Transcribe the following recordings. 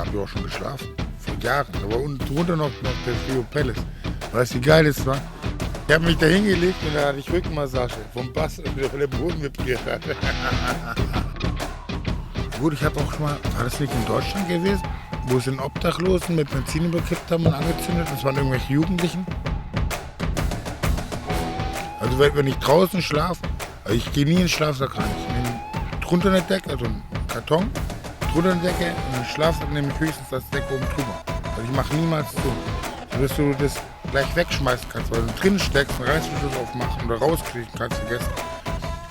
haben wir auch schon geschlafen. Vor Jahren. Da war unten drunter noch der Rio Palace. Weißt du, wie geil das war? Ich habe mich da hingelegt und da hatte ich Rückenmassage vom Bass, der den Boden vibriert hat. Gut, ich habe auch schon mal, war das nicht in Deutschland gewesen, wo es den Obdachlosen mit Benzin überkippt haben und angezündet? Das waren irgendwelche Jugendlichen. Also wenn ich draußen schlafe, also ich gehe nie in den Schlafsack rein. Ich nehme drunter eine Decke, also einen Karton, drunter eine Decke und den Schlafsack nehme ich höchstens das Decke oben drüber. Also ich mache niemals zu, sodass du das gleich wegschmeißen kannst, weil du drin steckst, einen Reißverschluss aufmachen oder rauskriechen kannst, vergessen.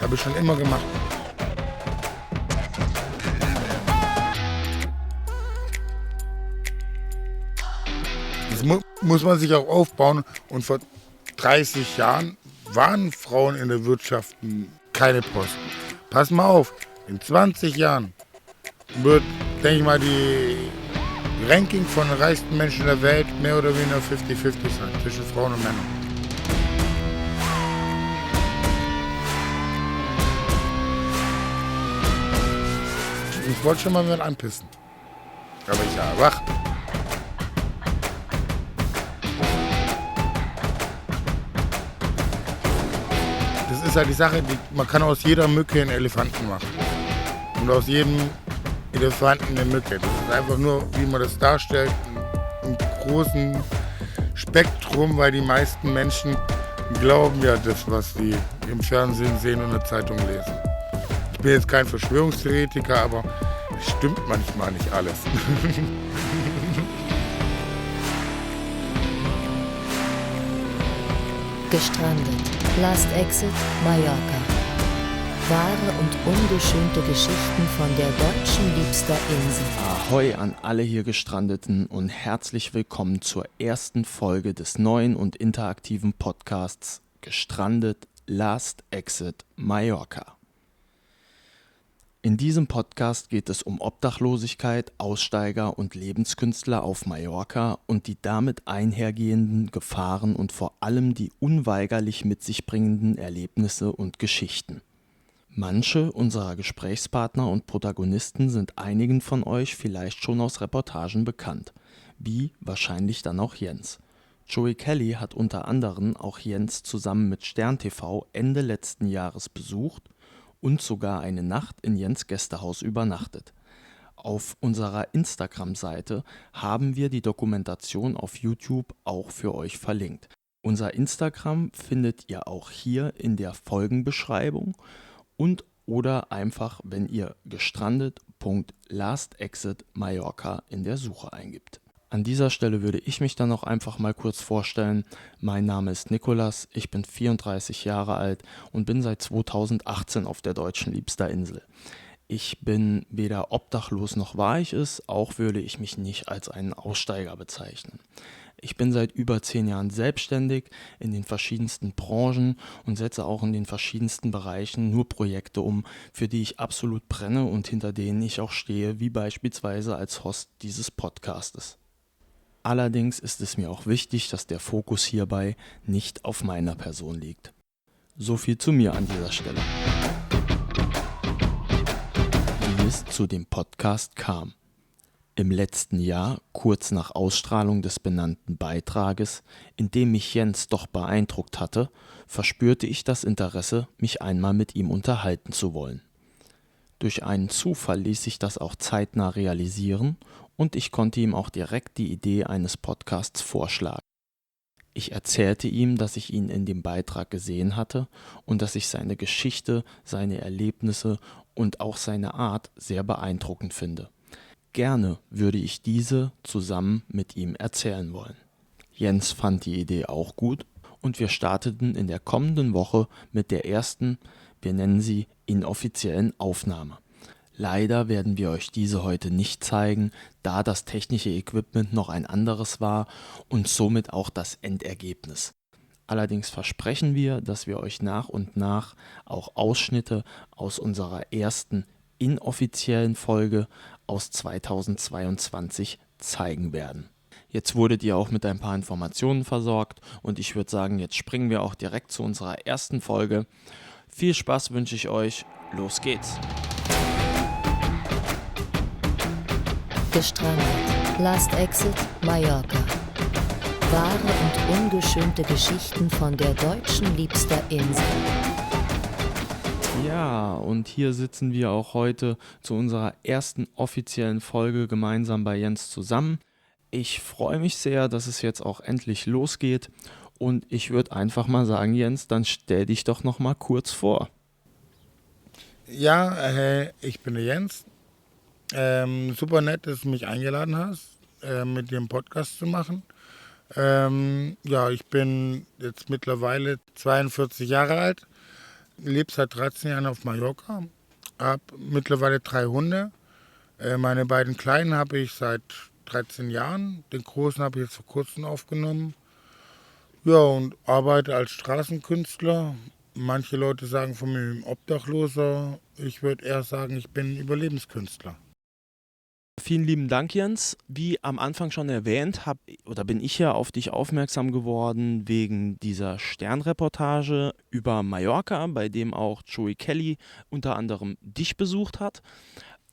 Habe ich schon immer gemacht. Das muss man sich auch aufbauen und vor 30 Jahren waren Frauen in der Wirtschaft keine Posten. Pass mal auf, in 20 Jahren wird, denke ich mal, die Ranking von den reichsten Menschen der Welt mehr oder weniger 50-50 sein, zwischen Frauen und Männern. Ich wollte schon mal mit anpissen. Aber ich war wach. Das ist halt die Sache, man kann aus jeder Mücke einen Elefanten machen. Und aus jedem Elefanten eine Mücke. Das ist einfach nur, wie man das darstellt, im großen Spektrum, weil die meisten Menschen glauben ja das, was sie im Fernsehen sehen und in der Zeitung lesen. Ich bin jetzt kein Verschwörungstheoretiker, aber es stimmt manchmal nicht alles. Gestrandet. Last Exit Mallorca. Wahre und ungeschönte Geschichten von der deutschen liebster Insel. Ahoi an alle hier Gestrandeten und herzlich willkommen zur ersten Folge des neuen und interaktiven Podcasts Gestrandet Last Exit Mallorca. In diesem Podcast geht es um Obdachlosigkeit, Aussteiger und Lebenskünstler auf Mallorca und die damit einhergehenden Gefahren und vor allem die unweigerlich mit sich bringenden Erlebnisse und Geschichten. Manche unserer Gesprächspartner und Protagonisten sind einigen von euch vielleicht schon aus Reportagen bekannt, wie wahrscheinlich dann auch Jens. Joey Kelly hat unter anderem auch Jens zusammen mit Stern TV Ende letzten Jahres besucht und sogar eine Nacht in Jens' Gästehaus übernachtet. Auf unserer Instagram-Seite haben wir die Dokumentation auf YouTube auch für euch verlinkt. Unser Instagram findet ihr auch hier in der Folgenbeschreibung und oder einfach, wenn ihr gestrandet.lastexitmallorca in der Suche eingibt. An dieser Stelle würde ich mich dann noch einfach mal kurz vorstellen. Mein Name ist Nikolas, ich bin 34 Jahre alt und bin seit 2018 auf der deutschen liebster Insel. Ich bin weder obdachlos noch war ich es, auch würde ich mich nicht als einen Aussteiger bezeichnen. Ich bin seit über 10 Jahren selbstständig in den verschiedensten Branchen und setze auch in den verschiedensten Bereichen nur Projekte um, für die ich absolut brenne und hinter denen ich auch stehe, wie beispielsweise als Host dieses Podcastes. Allerdings ist es mir auch wichtig, dass der Fokus hierbei nicht auf meiner Person liegt. So viel zu mir an dieser Stelle. Wie es zu dem Podcast kam. Im letzten Jahr, kurz nach Ausstrahlung des benannten Beitrages, in dem mich Jens doch beeindruckt hatte, verspürte ich das Interesse, mich einmal mit ihm unterhalten zu wollen. Durch einen Zufall ließ sich das auch zeitnah realisieren und ich konnte ihm auch direkt die Idee eines Podcasts vorschlagen. Ich erzählte ihm, dass ich ihn in dem Beitrag gesehen hatte und dass ich seine Geschichte, seine Erlebnisse und auch seine Art sehr beeindruckend finde. Gerne würde ich diese zusammen mit ihm erzählen wollen. Jens fand die Idee auch gut und wir starteten in der kommenden Woche mit der ersten, wir nennen sie inoffiziellen Aufnahme. Leider werden wir euch diese heute nicht zeigen, da das technische Equipment noch ein anderes war und somit auch das Endergebnis. Allerdings versprechen wir, dass wir euch nach und nach auch Ausschnitte aus unserer ersten inoffiziellen Folge aus 2022 zeigen werden. Jetzt wurdet ihr auch mit ein paar Informationen versorgt und ich würde sagen, jetzt springen wir auch direkt zu unserer ersten Folge. Viel Spaß wünsche ich euch, los geht's! Gestrandet. Last Exit Mallorca. Wahre und ungeschönte Geschichten von der deutschen liebster Insel. Ja, und hier sitzen wir auch heute zu unserer ersten offiziellen Folge gemeinsam bei Jens zusammen. Ich freue mich sehr, dass es jetzt auch endlich losgeht und ich würde einfach mal sagen, Jens, dann stell dich doch noch mal kurz vor. Ja, ich bin der Jens. Super nett, dass du mich eingeladen hast, mit dir einen Podcast zu machen. Ja, ich bin jetzt mittlerweile 42 Jahre alt, lebe seit 13 Jahren auf Mallorca, habe mittlerweile 3 Hunde. Meine beiden Kleinen habe ich seit 13 Jahren, den Großen habe ich jetzt vor kurzem aufgenommen. Ja, und arbeite als Straßenkünstler. Manche Leute sagen von mir ein Obdachloser. Ich würde eher sagen, ich bin Überlebenskünstler. Vielen lieben Dank, Jens. Wie am Anfang schon erwähnt, bin ich ja auf dich aufmerksam geworden wegen dieser Sternreportage über Mallorca, bei dem auch Joey Kelly unter anderem dich besucht hat.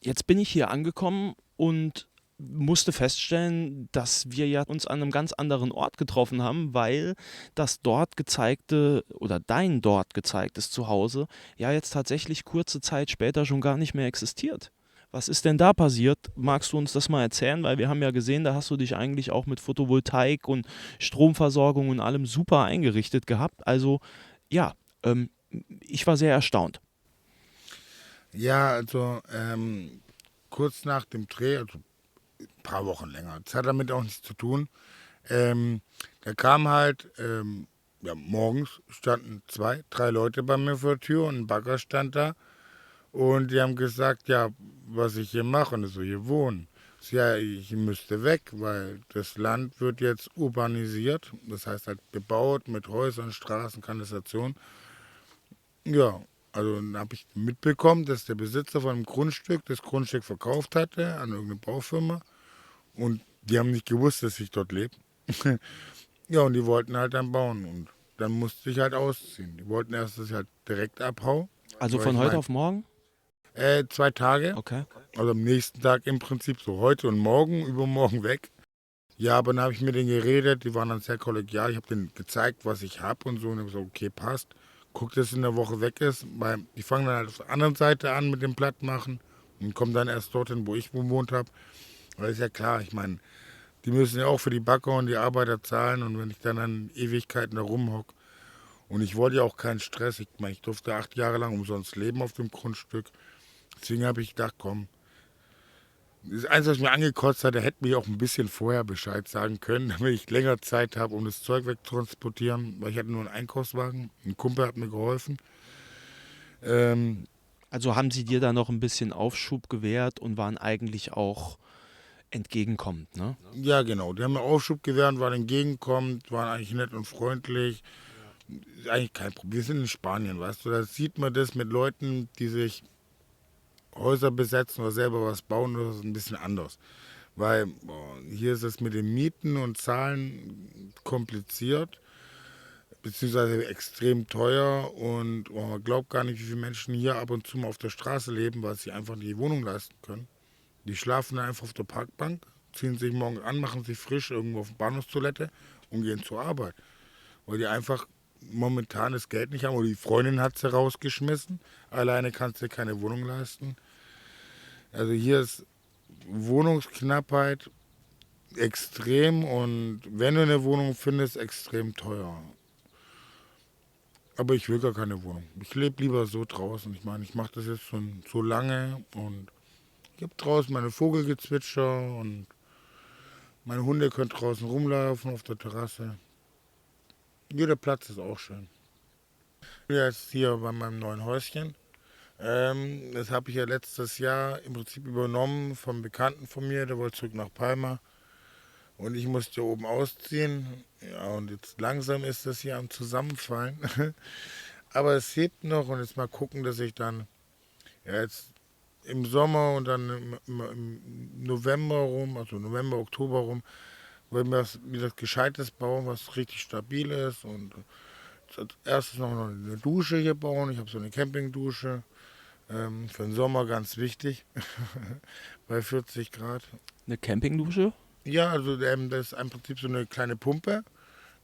Jetzt bin ich hier angekommen und musste feststellen, dass wir ja uns an einem ganz anderen Ort getroffen haben, weil das dort gezeigte oder dein dort gezeigtes Zuhause ja jetzt tatsächlich kurze Zeit später schon gar nicht mehr existiert. Was ist denn da passiert? Magst du uns das mal erzählen? Weil wir haben ja gesehen, da hast du dich eigentlich auch mit Photovoltaik und Stromversorgung und allem super eingerichtet gehabt. Also ja, ich war sehr erstaunt. Ja, also kurz nach dem Dreh, also ein paar Wochen länger, das hat damit auch nichts zu tun. Da kam halt, ja, morgens standen 2, 3 Leute bei mir vor der Tür und ein Bagger stand da. Und die haben gesagt, ja, was ich hier mache und so hier wohnen. Ja, ich müsste weg, weil das Land wird jetzt urbanisiert, das heißt halt bebaut mit Häusern, Straßen, Kanalisation. Ja, also dann habe ich mitbekommen, dass der Besitzer von dem Grundstück das Grundstück verkauft hatte an irgendeine Baufirma und die haben nicht gewusst, dass ich dort lebe. Ja, und die wollten halt dann bauen und dann musste ich halt ausziehen. Die wollten erst, dass ich halt direkt abhau. Also Weil von ich heute mein, auf morgen? 2 Tage. Okay. Also am nächsten Tag im Prinzip so heute und morgen, übermorgen weg. Ja, aber dann habe ich mit denen geredet, die waren dann sehr kollegial. Ich habe denen gezeigt, was ich habe und so. Und habe gesagt, okay, passt. Guck, dass es in der Woche weg ist. Weil die fangen dann halt auf der anderen Seite an mit dem Plattmachen und kommen dann erst dorthin, wo ich gewohnt habe. Weil ist ja klar, ich meine, die müssen ja auch für die Bagger und die Arbeiter zahlen. Und wenn ich dann Ewigkeiten da rumhocke. Und ich wollte ja auch keinen Stress. Ich meine, ich durfte 8 Jahre lang umsonst leben auf dem Grundstück. Deswegen habe ich gedacht, komm, das Einzige, was mich angekotzt hat, der hätte mir auch ein bisschen vorher Bescheid sagen können, damit ich länger Zeit habe, um das Zeug wegzutransportieren, weil ich hatte nur einen Einkaufswagen. Ein Kumpel hat mir geholfen. Ähm, Also haben sie dir da noch ein bisschen Aufschub gewährt und waren eigentlich auch entgegenkommend, ne? ja, genau. Die haben mir Aufschub gewährt, waren entgegenkommend, waren eigentlich nett und freundlich. Ist eigentlich kein Problem. Wir sind in Spanien, weißt du. Da sieht man das mit Leuten, die sich Häuser besetzen oder selber was bauen, das ist ein bisschen anders. Weil hier ist es mit den Mieten und Zahlen kompliziert, beziehungsweise extrem teuer und man glaubt gar nicht, wie viele Menschen hier ab und zu mal auf der Straße leben, weil sie einfach nicht die Wohnung leisten können. Die schlafen dann einfach auf der Parkbank, ziehen sich morgen an, machen sich frisch irgendwo auf der Bahnhofstoilette und gehen zur Arbeit. Weil die einfach momentan das Geld nicht haben oder die Freundin hat sie rausgeschmissen. Alleine kannst du keine Wohnung leisten. Also hier ist Wohnungsknappheit extrem und wenn du eine Wohnung findest, extrem teuer. Aber ich will gar keine Wohnung. Ich lebe lieber so draußen. Ich meine, ich mache das jetzt schon so lange und ich habe draußen meine Vogelgezwitscher und meine Hunde können draußen rumlaufen auf der Terrasse. Jeder Platz ist auch schön. Ich bin jetzt hier bei meinem neuen Häuschen. Das habe ich ja letztes Jahr im Prinzip übernommen vom Bekannten von mir, der wollte zurück nach Palma und ich musste oben ausziehen. Ja, und jetzt langsam ist das hier am Zusammenfallen. Aber es hebt noch und jetzt mal gucken, dass ich dann ja, jetzt im Sommer und dann im November rum, also November, Oktober rum, wollen wir wieder Gescheites bauen, was richtig stabil ist und als erstes noch eine Dusche hier bauen. Ich habe so eine Campingdusche. Für den Sommer ganz wichtig, bei 40 Grad. Eine Campingdusche? Ja, also das ist im Prinzip so eine kleine Pumpe,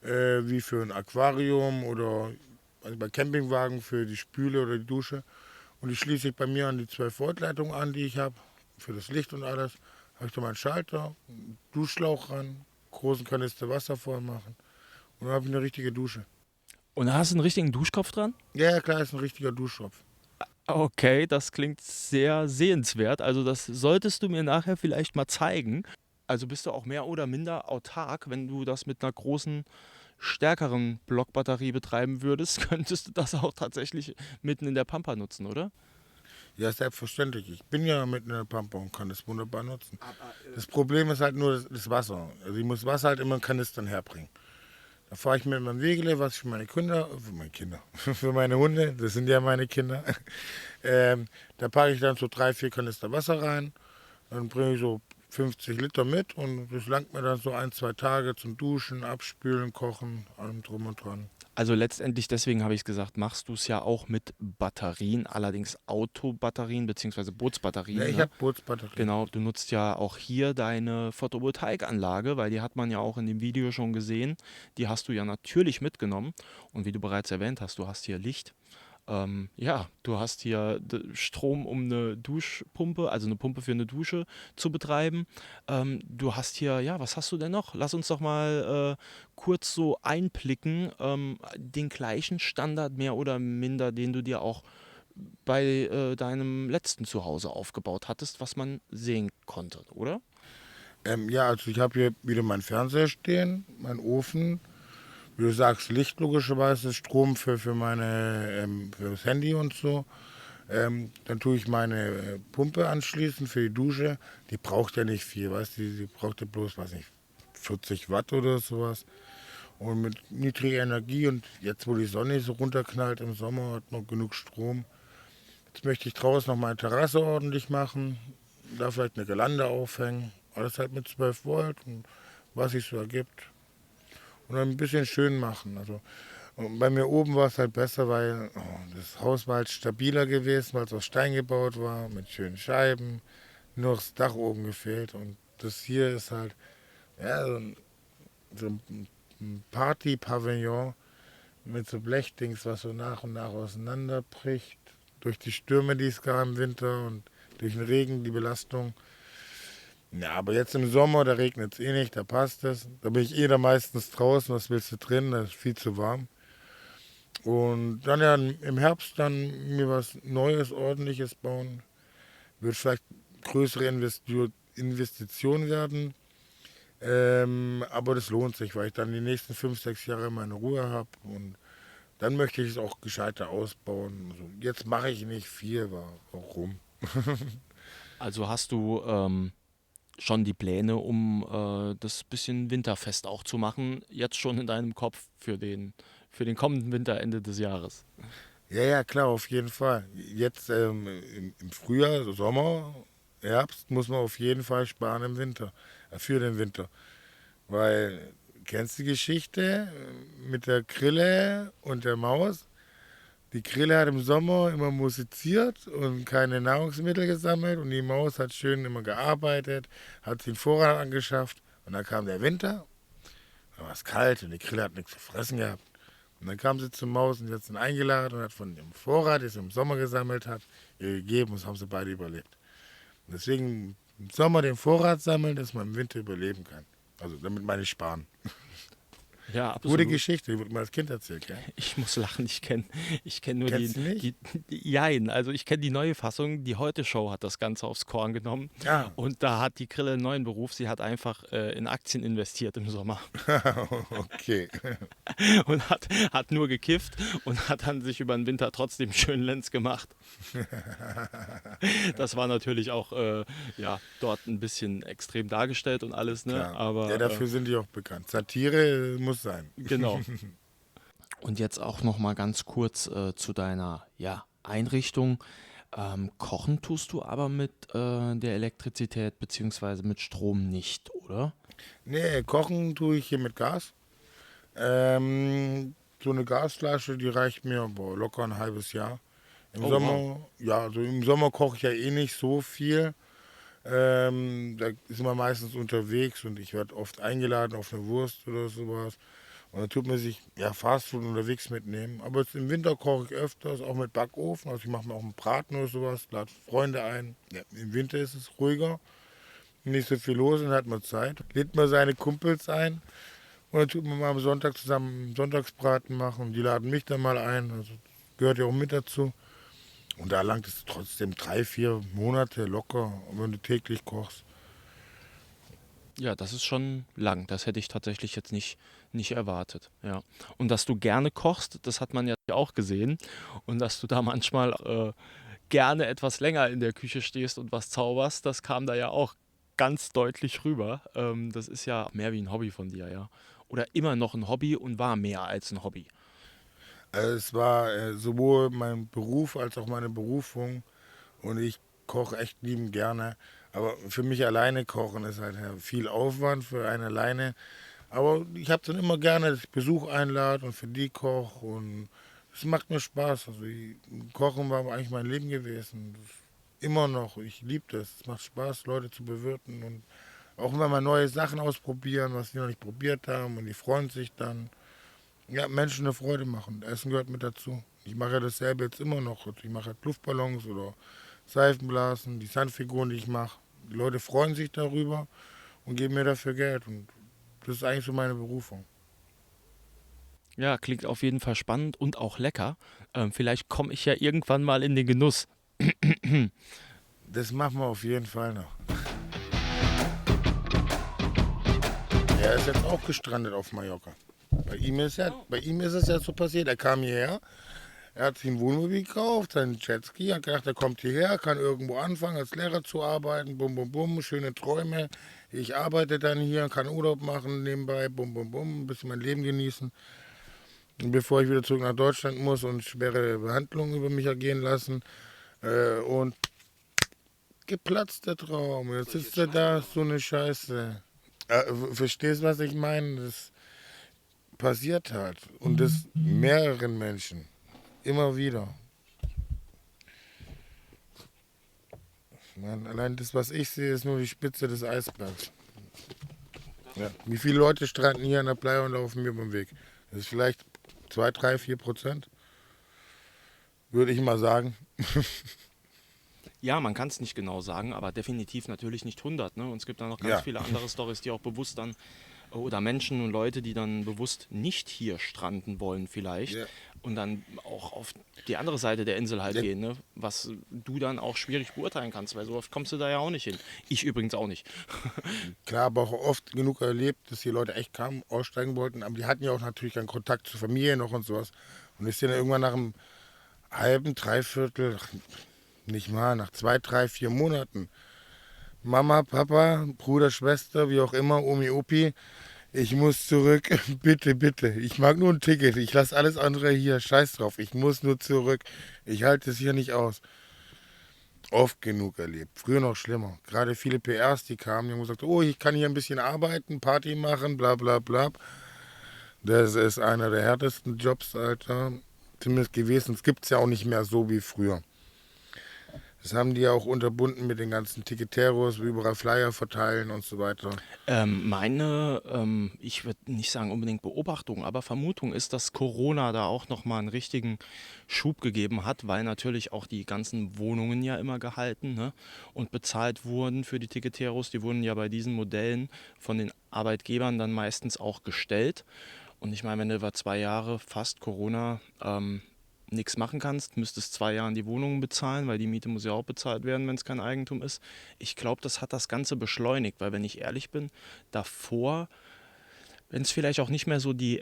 wie für ein Aquarium oder also bei Campingwagen für die Spüle oder die Dusche. Und die schließe ich bei mir an die 12-Volt-Leitung an, die ich habe, für das Licht und alles. Habe ich da meinen Schalter, einen Duschschlauch ran, großen Kanister Wasser voll machen und dann habe ich eine richtige Dusche. Und da hast du einen richtigen Duschkopf dran? Ja, ja, klar, ist ein richtiger Duschkopf. Okay, das klingt sehr sehenswert. Also das solltest du mir nachher vielleicht mal zeigen. Also bist du auch mehr oder minder autark, wenn du das mit einer großen, stärkeren Blockbatterie betreiben würdest, könntest du das auch tatsächlich mitten in der Pampa nutzen, oder? Ja, selbstverständlich. Ich bin ja mit einer Pampa und kann das wunderbar nutzen. Das Problem ist halt nur das Wasser. Also ich muss Wasser halt immer in Kanistern herbringen. Da fahre ich mit meinem Wegele, was ich für meine Hunde, das sind ja meine Kinder. Da packe ich dann so 3, 4 Kanister Wasser rein. Dann bringe ich so 50 Liter mit und das langt mir dann so 1, 2 Tage zum Duschen, Abspülen, Kochen, allem drum und dran. Also letztendlich, deswegen habe ich gesagt, machst du es ja auch mit Batterien, allerdings Autobatterien bzw. Bootsbatterien. Ja, ich Ne? habe Bootsbatterien. Genau, du nutzt ja auch hier deine Photovoltaikanlage, weil die hat man ja auch in dem Video schon gesehen. Die hast du ja natürlich mitgenommen. Und wie du bereits erwähnt hast, du hast hier Licht. Ja, du hast hier Strom, um eine Duschpumpe, also eine Pumpe für eine Dusche zu betreiben. Du hast hier, ja, was hast du denn noch? Lass uns doch mal kurz so einblicken. Den gleichen Standard mehr oder minder, den du dir auch bei deinem letzten Zuhause aufgebaut hattest, was man sehen konnte, oder? Ja, also ich habe hier wieder meinen Fernseher stehen, meinen Ofen. Wie du sagst, Licht logischerweise, Strom für das Handy und so. Dann tue ich meine Pumpe anschließen für die Dusche. Die braucht ja nicht viel, weißt du, die braucht ja bloß, weiß nicht, 40 Watt oder sowas. Und mit niedriger Energie und jetzt, wo die Sonne so runterknallt im Sommer, hat man genug Strom. Jetzt möchte ich draußen noch meine Terrasse ordentlich machen, da vielleicht eine Girlande aufhängen. Alles halt mit 12 Volt und was sich so ergibt. Und dann ein bisschen schön machen. Also und bei mir oben war es halt besser, weil das Haus war halt stabiler gewesen, weil es aus Stein gebaut war, mit schönen Scheiben. Nur das Dach oben gefehlt. Und das hier ist halt ja, so ein Party-Pavillon mit so Blechdings, was so nach und nach auseinanderbricht. Durch die Stürme, die es gab im Winter und durch den Regen, die Belastung. Ja, aber jetzt im Sommer, da regnet es eh nicht, da passt es. Da bin ich da meistens draußen, was willst du drin, da ist viel zu warm. Und dann ja im Herbst dann mir was Neues, Ordentliches bauen. Wird vielleicht größere Investition werden. Aber das lohnt sich, weil ich dann die nächsten 5, 6 Jahre meine Ruhe habe. Und dann möchte ich es auch gescheiter ausbauen. Also jetzt mache ich nicht viel, warum? Also hast du schon die Pläne, um das bisschen winterfest auch zu machen, jetzt schon in deinem Kopf für den kommenden Winter Ende des Jahres. Ja, ja, klar, auf jeden Fall. Jetzt im Frühjahr, Sommer, Herbst muss man auf jeden Fall sparen im Winter, für den Winter. Weil, kennst du die Geschichte mit der Grille und der Maus? Die Grille hat im Sommer immer musiziert und keine Nahrungsmittel gesammelt und die Maus hat schön immer gearbeitet, hat sich den Vorrat angeschafft und dann kam der Winter, dann war es kalt und die Grille hat nichts zu fressen gehabt. Und dann kam sie zur Maus und sie hat sie eingeladen und hat von dem Vorrat, den sie im Sommer gesammelt hat, ihr gegeben und das haben sie beide überlebt. Und deswegen im Sommer den Vorrat sammeln, dass man im Winter überleben kann. Also damit meine ich sparen. Ja, Gute absolut. Geschichte, die wurde mir als Kind erzählt, gell? Ich muss lachen, ich kenn nur Kennst du nicht? Jein, also ich kenne die neue Fassung, die Heute-Show hat das Ganze aufs Korn genommen Ja. und da hat die Grille einen neuen Beruf, sie hat einfach in Aktien investiert im Sommer Okay. und hat nur gekifft und hat dann sich über den Winter trotzdem schön Lenz gemacht. Das war natürlich auch ja, dort ein bisschen extrem dargestellt und alles, ne? Ja. Aber Ja, dafür sind die auch bekannt. Satire muss sein. genau. Und jetzt auch noch mal ganz kurz zu deiner ja, Einrichtung. Kochen tust du aber mit der Elektrizität bzw. mit Strom nicht, oder? Nee, kochen tue ich hier mit Gas. So eine Gasflasche, die reicht mir locker ein halbes Jahr. Im Oh, wow. Sommer, ja, also im Sommer koche ich ja eh nicht so viel. Da ist man meistens unterwegs und ich werde oft eingeladen auf eine Wurst oder sowas. Und dann tut man sich ja Fastfood unterwegs mitnehmen. Aber jetzt im Winter koche ich öfters, auch mit Backofen. Also ich mache mir auch einen Braten oder sowas, lade Freunde ein. Ja, im Winter ist es ruhiger, nicht so viel los und hat man Zeit. Lädt man seine Kumpels ein und dann tut man mal am Sonntag zusammen einen Sonntagsbraten machen. Die laden mich dann mal ein. Also gehört ja auch mit dazu. Und da langt es trotzdem 3, 4 Monate locker, wenn du täglich kochst. Ja, das ist schon lang. Das hätte ich tatsächlich jetzt nicht erwartet. Ja. Und dass du gerne kochst, das hat man ja auch gesehen. Und dass du da manchmal gerne etwas länger in der Küche stehst und was zauberst, das kam da ja auch ganz deutlich rüber. Das ist ja mehr wie ein Hobby von dir, ja. Oder immer noch ein Hobby und war mehr als ein Hobby. Es war sowohl mein Beruf als auch meine Berufung und ich koche echt liebend gerne. Aber für mich alleine kochen ist halt viel Aufwand für einen alleine. Aber ich habe dann immer gerne, dass ich Besuch einlade und für die koche und es macht mir Spaß. Also Kochen war eigentlich mein Leben gewesen. Das immer noch. Ich liebe das. Es macht Spaß, Leute zu bewirten und auch wenn wir neue Sachen ausprobieren, was die noch nicht probiert haben und die freuen sich dann. Ja, Menschen eine Freude machen. Essen gehört mit dazu. Ich mache ja dasselbe jetzt immer noch. Ich mache halt Luftballons oder Seifenblasen, die Sandfiguren, die ich mache. Die Leute freuen sich darüber und geben mir dafür Geld. Und das ist eigentlich so meine Berufung. Ja, klingt auf jeden Fall spannend und auch lecker. Vielleicht komme ich ja irgendwann mal in den Genuss. Das machen wir auf jeden Fall noch. Er ist jetzt auch gestrandet auf Mallorca. Bei ihm ist es ja so passiert. Er kam hierher, er hat sich ein Wohnmobil gekauft, seinen Jetski, hat gedacht, er kommt hierher, kann irgendwo anfangen, als Lehrer zu arbeiten, bum bum bum, schöne Träume. Ich arbeite dann hier, kann Urlaub machen nebenbei, bum bum bum, ein bisschen mein Leben genießen. Und bevor ich wieder zurück nach Deutschland muss und schwere Behandlungen über mich ergehen lassen. Und geplatzt der Traum. Jetzt sitzt er da, so eine Scheiße. Verstehst du, was ich meine? Das passiert halt. Und das mehreren Menschen. Immer wieder. Man, allein das, was ich sehe, ist nur die Spitze des Eisbergs. Ja. Wie viele Leute stranden hier an der Playa und laufen mir beim Weg? Das ist vielleicht 2, 3, 4%, würde ich mal sagen. Ja, man kann es nicht genau sagen, aber definitiv natürlich nicht 100. Ne? Und es gibt dann noch ganz Ja, viele andere Storys, die auch bewusst dann, oder Menschen und Leute, die dann bewusst nicht hier stranden wollen vielleicht ja. und dann auch auf die andere Seite der Insel halt Ja, gehen, ne? Was du dann auch schwierig beurteilen kannst, weil so oft kommst du da ja auch nicht hin. Ich übrigens auch nicht. klar, aber auch oft genug erlebt, dass hier Leute echt kamen, aussteigen wollten, aber die hatten ja auch natürlich einen Kontakt zur Familie noch und sowas. Und ist dann irgendwann nach einem halben, dreiviertel, nicht mal, nach 2, 3, 4 Monaten. Mama, Papa, Bruder, Schwester, wie auch immer, Omi, Opi, ich muss zurück, bitte, bitte. Ich mag nur ein Ticket, ich lasse alles andere hier, scheiß drauf, ich muss nur zurück. Ich halte es hier nicht aus. Oft genug erlebt. Früher noch schlimmer. Gerade viele PRs, die kamen, die haben gesagt, oh, ich kann hier ein bisschen arbeiten, Party machen, bla bla bla. Das ist einer der härtesten Jobs, Alter. Zumindest gewesen. Es gibt es ja auch nicht mehr so wie früher. Das haben die ja auch unterbunden mit den ganzen Ticketeros, überall Flyer verteilen und so weiter. Ich würde nicht sagen unbedingt Beobachtung, aber Vermutung ist, dass Corona da auch nochmal einen richtigen Schub gegeben hat, weil natürlich auch die ganzen Wohnungen ja immer gehalten, ne, und bezahlt wurden für die Ticketteros. Die wurden ja bei diesen Modellen von den Arbeitgebern dann meistens auch gestellt. Und ich meine, wenn du über 2 Jahre fast Corona nichts machen kannst, müsstest 2 Jahren die Wohnungen bezahlen, weil die Miete muss ja auch bezahlt werden, wenn es kein Eigentum ist. Ich glaube, das hat das Ganze beschleunigt, weil wenn ich ehrlich bin, davor, wenn es vielleicht auch nicht mehr so die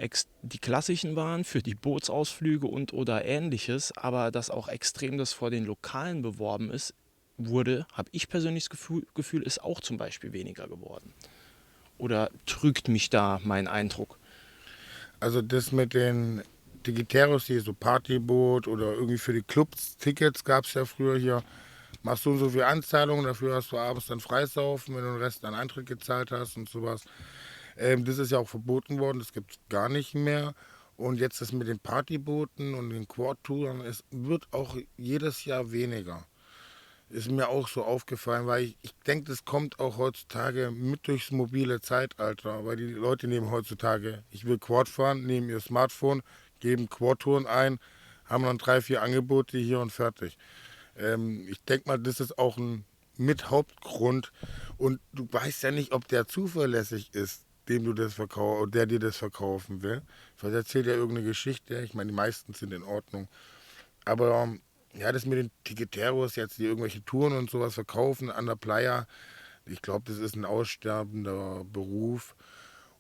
klassischen waren für die Bootsausflüge und oder ähnliches, aber dass auch extrem das vor den Lokalen beworben ist, wurde, habe ich persönlich das Gefühl, ist auch zum Beispiel weniger geworden. Oder trügt mich da mein Eindruck? Also das mit den Digiteros hier, so Partyboot oder irgendwie für die Clubs, Tickets gab es ja früher hier. Machst du so viel Anzahlungen, dafür hast du abends dann Freisaufen, wenn du den Rest an Eintritt gezahlt hast und sowas. Das ist ja auch verboten worden, das gibt es gar nicht mehr. Und jetzt das mit den Partybooten und den Quad-Touren, es wird auch jedes Jahr weniger. Ist mir auch so aufgefallen, weil ich denke, das kommt auch heutzutage mit durchs mobile Zeitalter, weil die Leute nehmen heutzutage, ich will Quad fahren, nehmen ihr Smartphone, geben Quad-Touren ein, haben dann 3, 4 Angebote hier und fertig. Ich denke mal, das ist auch ein mit Hauptgrund und du weißt ja nicht, ob der zuverlässig ist, dem du das verkaufst, der dir das verkaufen will. Vielleicht erzählt ja irgendeine Geschichte, ich meine, die meisten sind in Ordnung, aber ja, das mit den Tiqueteros jetzt, die irgendwelche Touren und sowas verkaufen an der Playa, ich glaube, das ist ein aussterbender Beruf.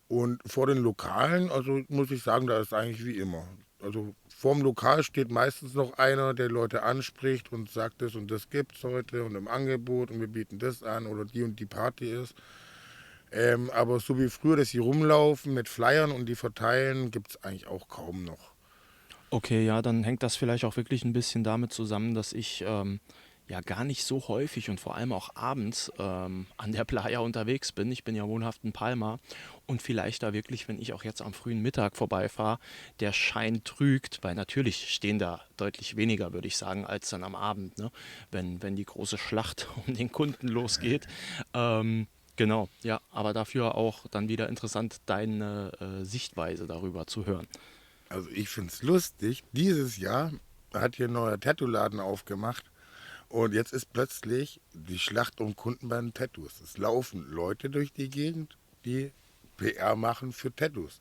Und vor den Lokalen, also muss ich sagen, da ist eigentlich wie immer. Also vorm Lokal steht meistens noch einer, der Leute anspricht und sagt, das und das gibt's heute und im Angebot und wir bieten das an oder die und die Party ist. Aber so wie früher, dass sie rumlaufen mit Flyern und die verteilen, gibt es eigentlich auch kaum noch. Okay, ja, dann hängt das vielleicht auch wirklich ein bisschen damit zusammen, dass ich ja gar nicht so häufig und vor allem auch abends an der Playa unterwegs bin. Ich bin ja wohnhaft in Palma und vielleicht da wirklich, wenn ich auch jetzt am frühen Mittag vorbeifahre, der Schein trügt, weil natürlich stehen da deutlich weniger, würde ich sagen, als dann am Abend, ne? Wenn die große Schlacht um den Kunden losgeht. Genau, ja, aber dafür auch dann wieder interessant, deine Sichtweise darüber zu hören. Also ich finde es lustig, dieses Jahr hat hier ein neuer Tattoo-Laden aufgemacht und jetzt ist plötzlich die Schlacht um Kunden bei den Tattoos. Es laufen Leute durch die Gegend, die PR machen für Tattoos.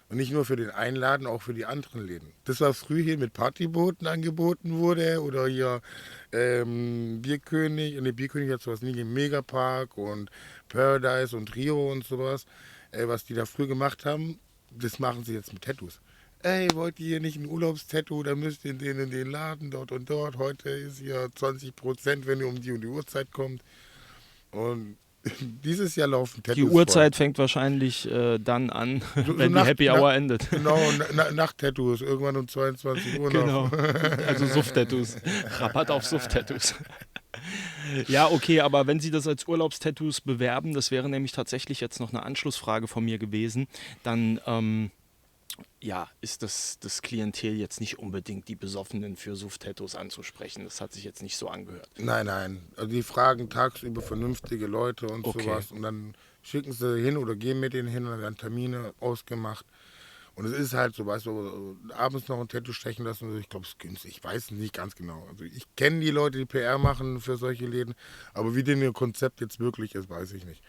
Und nicht nur für den einen Laden, auch für die anderen Läden. Das, was früher hier mit Partybooten angeboten wurde oder hier Bierkönig, in der Bierkönig hat sowas nie im Megapark und Paradise und Rio und sowas, was die da früher gemacht haben, das machen sie jetzt mit Tattoos. Ey, wollt ihr hier nicht ein Urlaubstattoo, dann müsst ihr in den Laden dort und dort. Heute ist hier 20%, wenn ihr um die Uhrzeit kommt. Und dieses Jahr laufen Tattoos. Die Uhrzeit fängt wahrscheinlich dann an, wenn die Happy Hour endet. Genau, Nacht-Tattoos, irgendwann um 22 Uhr noch. Genau, also Suff-Tattoos. Rabatt auf Suff-Tattoos. Ja, okay, aber wenn Sie das als Urlaubstattoos bewerben, das wäre nämlich tatsächlich jetzt noch eine Anschlussfrage von mir gewesen, dann ja, ist das Klientel jetzt nicht unbedingt die Besoffenen für Suff-Tattoos anzusprechen. Das hat sich jetzt nicht so angehört. Nein. Also die fragen tagsüber vernünftige Leute und Okay. sowas. Und dann schicken sie hin oder gehen mit denen hin und dann werden Termine ausgemacht. Und es ist halt so, weißt du, abends noch ein Tattoo stechen lassen, also ich glaube, es ist günstig. Ich weiß es nicht ganz genau. Also ich kenne die Leute, die PR machen für solche Läden, aber wie denn ihr Konzept jetzt wirklich ist, weiß ich nicht.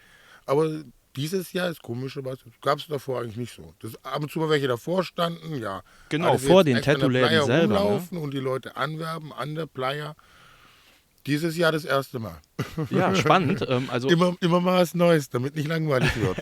Aber dieses Jahr ist komischerweise, gab es davor eigentlich nicht so. Das ab und zu mal welche davor standen, ja. Genau, Also vor jetzt den extra an der Tattoo-Läden Playa selber, ne? rumlaufen und die Leute anwerben an der Playa. Dieses Jahr das erste Mal. Ja, spannend. Also Immer mal was Neues, damit nicht langweilig wird.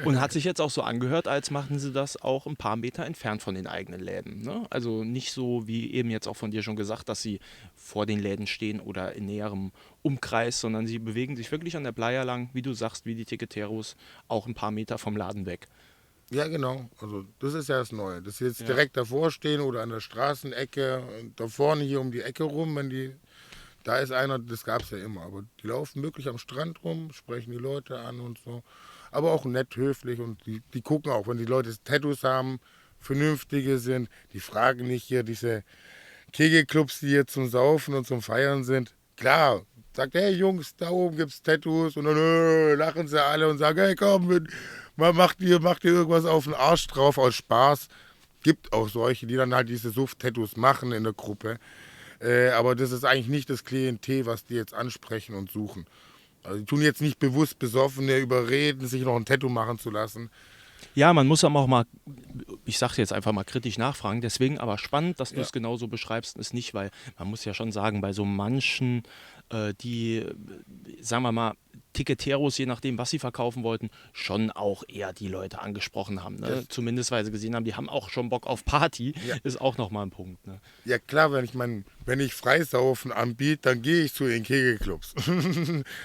und hat sich jetzt auch so angehört, als machten Sie das auch ein paar Meter entfernt von den eigenen Läden. Ne? Also nicht so wie eben jetzt auch von dir schon gesagt, dass Sie vor den Läden stehen oder in näherem Umkreis, sondern Sie bewegen sich wirklich an der Playa lang, wie du sagst, wie die Tiqueteros, auch ein paar Meter vom Laden weg. Ja, genau. Also das ist ja das Neue. Dass sie jetzt Ja. direkt davor stehen oder an der Straßenecke, da vorne hier um die Ecke rum, da ist einer, das gab es ja immer, aber die laufen wirklich am Strand rum, sprechen die Leute an und so. Aber auch nett, höflich und die gucken auch, wenn die Leute Tattoos haben, vernünftige sind, die fragen nicht hier diese Kegelclubs, die hier zum Saufen und zum Feiern sind. Klar, sagt, hey Jungs, da oben gibt's Tattoos und dann lachen sie alle und sagen, hey komm, macht ihr irgendwas auf den Arsch drauf aus Spaß. Gibt auch solche, die dann halt diese Suft-Tattoos machen in der Gruppe. Aber das ist eigentlich nicht das Klientel, was die jetzt ansprechen und suchen. Also die tun jetzt nicht bewusst Besoffene überreden, sich noch ein Tattoo machen zu lassen. Ja, man muss aber auch mal, ich sage jetzt einfach mal kritisch nachfragen, deswegen aber spannend, dass du Ja. es genauso beschreibst, ist nicht, weil man muss ja schon sagen, bei so manchen, die, sagen wir mal, Tiqueteros, je nachdem, was sie verkaufen wollten, schon auch eher die Leute angesprochen haben. Ne? Das- Zumindest, weil sie gesehen haben, die haben auch schon Bock auf Party, Ja. ist auch nochmal ein Punkt. Ne? Ja klar, wenn ich Freisaufen anbiete, dann gehe ich zu den Kegelclubs.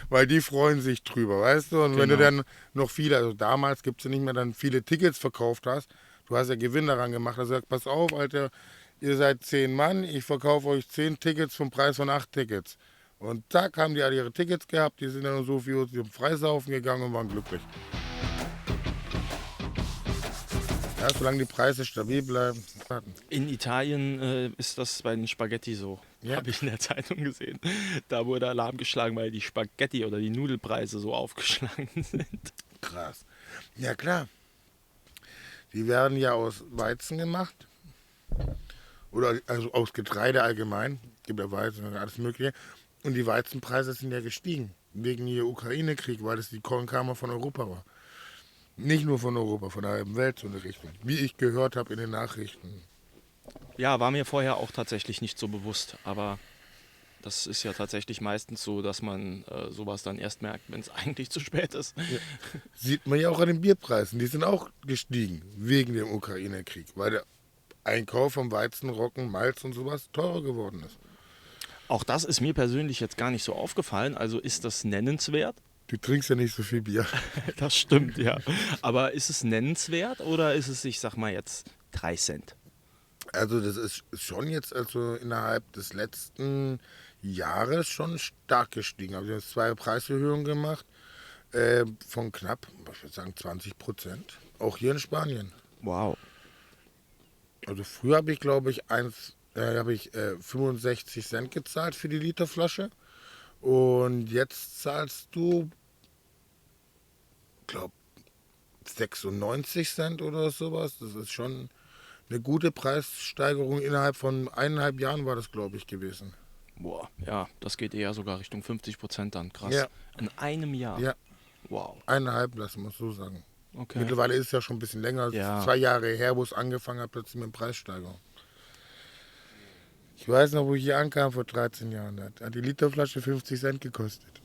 Weil die freuen sich drüber, weißt du? Und wenn du Genau. dann noch viele, also damals gibt es ja nicht mehr, dann viele Tickets verkauft hast, du hast ja Gewinn daran gemacht, also sag, pass auf, Alter, ihr seid 10 Mann, ich verkaufe euch 10 Tickets vom Preis von 8 Tickets. Und zack, haben die alle ihre Tickets gehabt, die sind dann so viel zum Freisaufen gegangen und waren glücklich. Ja, solange die Preise stabil bleiben. In Italien ist das bei den Spaghetti so. Ja. Habe ich in der Zeitung gesehen. Da wurde Alarm geschlagen, weil die Spaghetti oder die Nudelpreise so aufgeschlagen sind. Krass. Ja, klar. Die werden ja aus Weizen gemacht. Oder also aus Getreide allgemein. Gibt ja Weizen und alles Mögliche. Und die Weizenpreise sind ja gestiegen. Wegen der Ukraine-Krieg, weil es die Kornkammer von Europa war. Nicht nur von Europa, von der halben Welt so eine Richtung. Wie ich gehört habe in den Nachrichten. Ja, war mir vorher auch tatsächlich nicht so bewusst. Aber das ist ja tatsächlich meistens so, dass man sowas dann erst merkt, wenn es eigentlich zu spät ist. Ja. Sieht man ja auch an den Bierpreisen. Die sind auch gestiegen wegen dem Ukraine-Krieg. Weil der Einkauf von Weizen, Roggen, Malz und sowas teurer geworden ist. Auch das ist mir persönlich jetzt gar nicht so aufgefallen. Also ist das nennenswert? Du trinkst ja nicht so viel Bier. Das stimmt, ja. Aber ist es nennenswert oder ist es, ich sag mal jetzt, 3 Cent? Also das ist schon jetzt also innerhalb des letzten Jahres schon stark gestiegen. Also wir haben jetzt 2 Preiserhöhungen gemacht von knapp, ich würde sagen 20%. Auch hier in Spanien. Wow. Also früher habe ich, glaube ich, 65 Cent gezahlt für die Literflasche. Und jetzt zahlst du, glaube 96 Cent oder sowas. Das ist schon eine gute Preissteigerung. Innerhalb von 1,5 Jahren war das, glaube ich, gewesen. Boah, ja, das geht eher sogar Richtung 50% dann. Krass. Ja. In einem Jahr? Ja. Wow. 1,5, lassen wir es so sagen. Okay. Mittlerweile ist es ja schon ein bisschen länger. Ja. 2 Jahre her, wo es angefangen hat, plötzlich mit Preissteigerung. Ich weiß noch, wo ich hier ankam vor 13 Jahren. Da hat die Literflasche 50 Cent gekostet.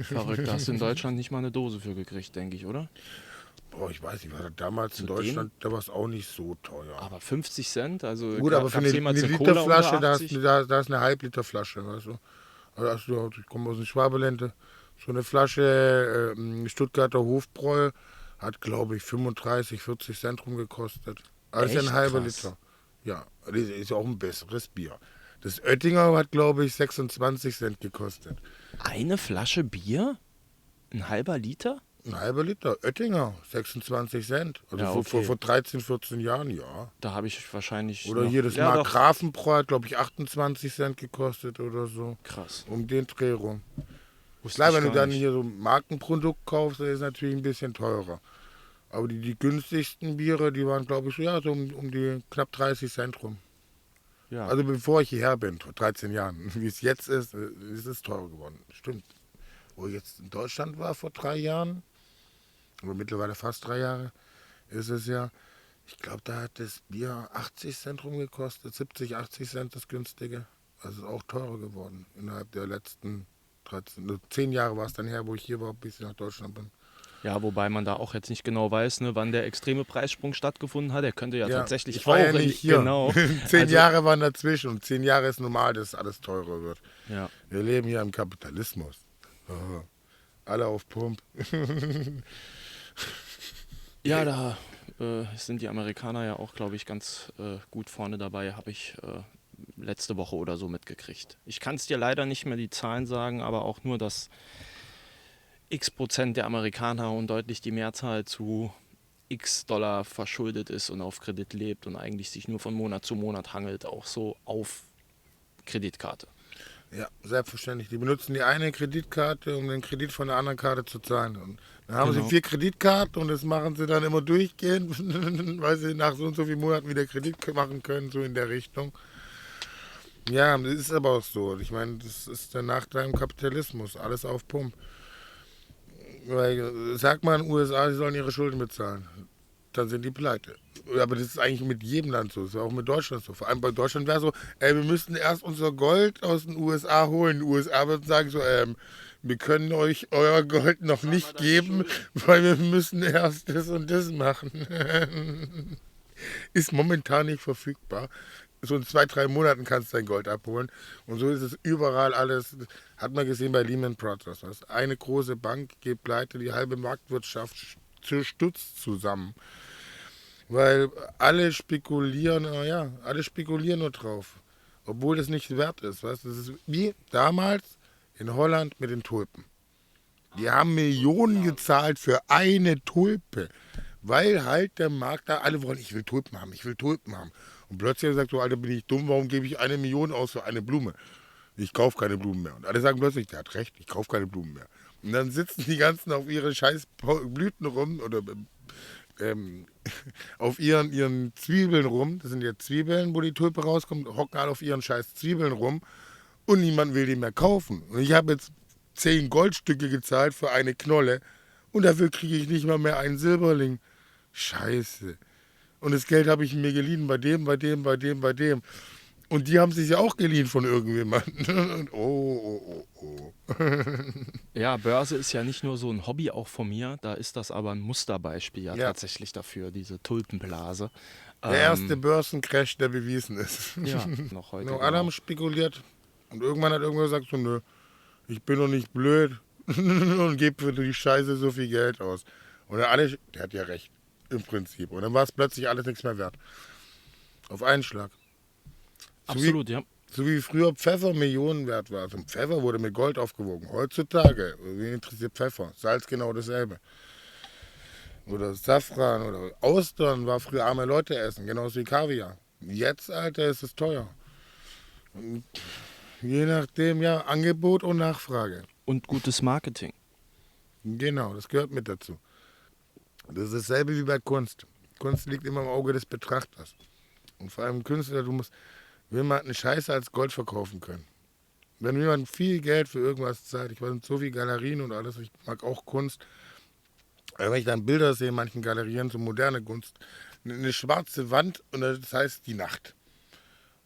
Verrückt, da hast du in Deutschland nicht mal eine Dose für gekriegt, denke ich, oder? Boah, ich weiß nicht, war das damals in Zudem- Deutschland, da war es auch nicht so teuer. Aber 50 Cent? Also Gut, aber für gab's eine jemals Cola Literflasche, unter da 80? ist eine Halbliterflasche, weißt du. Also, ich komme aus dem Schwabenländle. So eine Flasche Stuttgarter Hofbräu hat, glaube ich, 35, 40 Cent rumgekostet. Also Echt ein halber krass. Liter. Ja, das ist ja auch ein besseres Bier. Das Oettinger hat, glaube ich, 26 Cent gekostet. Eine Flasche Bier? Ein halber Liter? Ein halber Liter. Oettinger, 26 Cent. Also Ja, vor, okay. vor 13, 14 Jahren, ja. Da habe ich wahrscheinlich. Oder noch, hier das ja, Mark doch. Grafenbräu hat, glaube ich, 28 Cent gekostet oder so. Krass. Um den Dreh rum. Wusste Klar, ich wenn du gar dann nicht. hier so ein Markenprodukt kaufst, dann ist es natürlich ein bisschen teurer. Aber die günstigsten Biere, die waren, glaube ich, so, ja, so um die knapp 30 Cent rum. Ja. Also bevor ich hierher bin, vor 13 Jahren. Wie es jetzt ist es teurer geworden. Stimmt. Wo ich jetzt in Deutschland war vor 3 Jahren, aber mittlerweile fast 3 Jahre, ist es ja, ich glaube, da hat das Bier 80 Cent rumgekostet, 70, 80 Cent das günstige. Also ist auch teurer geworden innerhalb der letzten 10 Jahre war es dann her, wo ich hier war, bis ich nach Deutschland bin. Ja, wobei man da auch jetzt nicht genau weiß, ne, wann der extreme Preissprung stattgefunden hat. Der könnte ja, tatsächlich ich war auch ja nicht hier. Genau. 10 Also- Jahre waren dazwischen und 10 Jahre ist normal, dass alles teurer wird. Ja. Wir leben hier im Kapitalismus. Aha. Alle auf Pump. Ja, da sind die Amerikaner ja auch, glaube ich, ganz gut vorne dabei, habe ich letzte Woche oder so mitgekriegt. Ich kann es dir leider nicht mehr die Zahlen sagen, aber auch nur, dass x% der Amerikaner und deutlich die Mehrzahl zu x Dollar verschuldet ist und auf Kredit lebt und eigentlich sich nur von Monat zu Monat hangelt, auch so auf Kreditkarte. Ja, selbstverständlich. Die benutzen die eine Kreditkarte, um den Kredit von der anderen Karte zu zahlen. Und dann haben Genau. sie 4 Kreditkarten und das machen sie dann immer durchgehend, weil sie nach so und so vielen Monaten wieder Kredit machen können, so in der Richtung. Ja, das ist aber auch so. Ich meine, das ist der Nachteil im Kapitalismus. Alles auf Pump. Weil, sagt man in den USA, sie sollen ihre Schulden bezahlen. Dann sind die pleite. Aber das ist eigentlich mit jedem Land so. Das ist auch mit Deutschland so. Vor allem bei Deutschland wäre so, wir müssten erst unser Gold aus den USA holen. Die USA würden sagen so, wir können euch euer Gold noch nicht geben, weil wir müssen erst das und das machen. Ist momentan nicht verfügbar. So in 2, 3 Monaten kannst du dein Gold abholen. Und so ist es überall alles. Hat man gesehen bei Lehman Brothers. Eine große Bank geht pleite, die halbe Marktwirtschaft stürzt zusammen. Weil alle spekulieren, alle spekulieren nur drauf. Obwohl das nicht wert ist. Weißt? Das ist wie damals in Holland mit den Tulpen. Die haben Millionen gezahlt für eine Tulpe. Weil halt der Markt da, alle wollen, ich will Tulpen haben, ich will Tulpen haben. Und plötzlich sagt so, Alter, bin ich dumm, warum gebe ich 1 Million aus für eine Blume? Ich kaufe keine Blumen mehr. Und alle sagen plötzlich, der hat recht, ich kaufe keine Blumen mehr. Und dann sitzen die ganzen auf ihre scheiß Blüten rum oder ähm, auf ihren Zwiebeln rum. Das sind ja Zwiebeln, wo die Tulpe rauskommt, hocken alle auf ihren scheiß Zwiebeln rum und niemand will die mehr kaufen. Und ich habe jetzt 10 Goldstücke gezahlt für eine Knolle und dafür kriege ich nicht mal mehr einen Silberling. Scheiße. Und das Geld habe ich mir geliehen bei dem, bei dem, bei dem, bei dem. Und die haben sich ja auch geliehen von irgendjemandem. Und oh. Ja, Börse ist ja nicht nur so ein Hobby auch von mir, da ist das aber ein Musterbeispiel ja Ja. tatsächlich dafür, diese Tulpenblase. Der erste Börsencrash, der bewiesen ist. Ja, noch heute. Alle haben spekuliert. Und irgendwann hat irgendwer gesagt, so, nö, ich bin doch nicht blöd und gebe für die Scheiße so viel Geld aus. Und dann alle, der hat ja recht, im Prinzip. Und dann war es plötzlich alles nichts mehr wert. Auf einen Schlag. Absolut, ja. So wie früher Pfeffer Millionen wert war. Also Pfeffer wurde mit Gold aufgewogen. Heutzutage, wen interessiert Pfeffer? Salz genau dasselbe. Oder Safran oder Austern war früher arme Leute essen, genauso wie Kaviar. Jetzt, Alter, ist es teuer. Und je nachdem, ja, Angebot und Nachfrage. Und gutes Marketing. Genau, das gehört mit dazu. Das ist dasselbe wie bei Kunst. Kunst liegt immer im Auge des Betrachters. Und vor allem Künstler, will man eine Scheiße als Gold verkaufen können. Wenn jemand viel Geld für irgendwas zahlt, ich weiß nicht, so wie Galerien und alles, ich mag auch Kunst, aber wenn ich dann Bilder sehe in manchen Galerien, so moderne Kunst, eine schwarze Wand und das heißt die Nacht.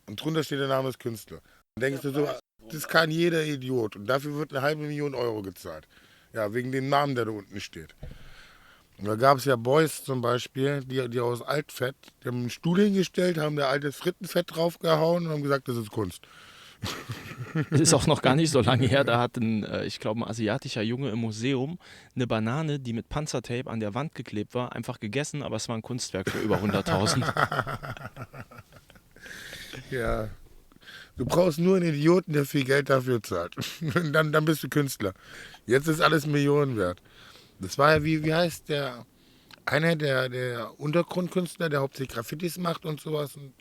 Und drunter steht der Name des Künstlers. Dann denkst du so, das kann jeder Idiot und dafür wird 500.000 Euro gezahlt. Ja, wegen dem Namen, der da unten steht. Und da gab es ja Boys zum Beispiel, die aus Altfett, die haben einen Stuhl hingestellt, haben da altes Frittenfett draufgehauen und haben gesagt, das ist Kunst. Das ist auch noch gar nicht so lange her, da hat ich glaube, ein asiatischer Junge im Museum eine Banane, die mit Panzertape an der Wand geklebt war, einfach gegessen, aber es war ein Kunstwerk für über 100.000. Ja, du brauchst nur einen Idioten, der viel Geld dafür zahlt. dann bist du Künstler. Jetzt ist alles Millionen wert. Das war ja wie heißt der, einer der Untergrundkünstler, der hauptsächlich Graffitis macht und sowas. Und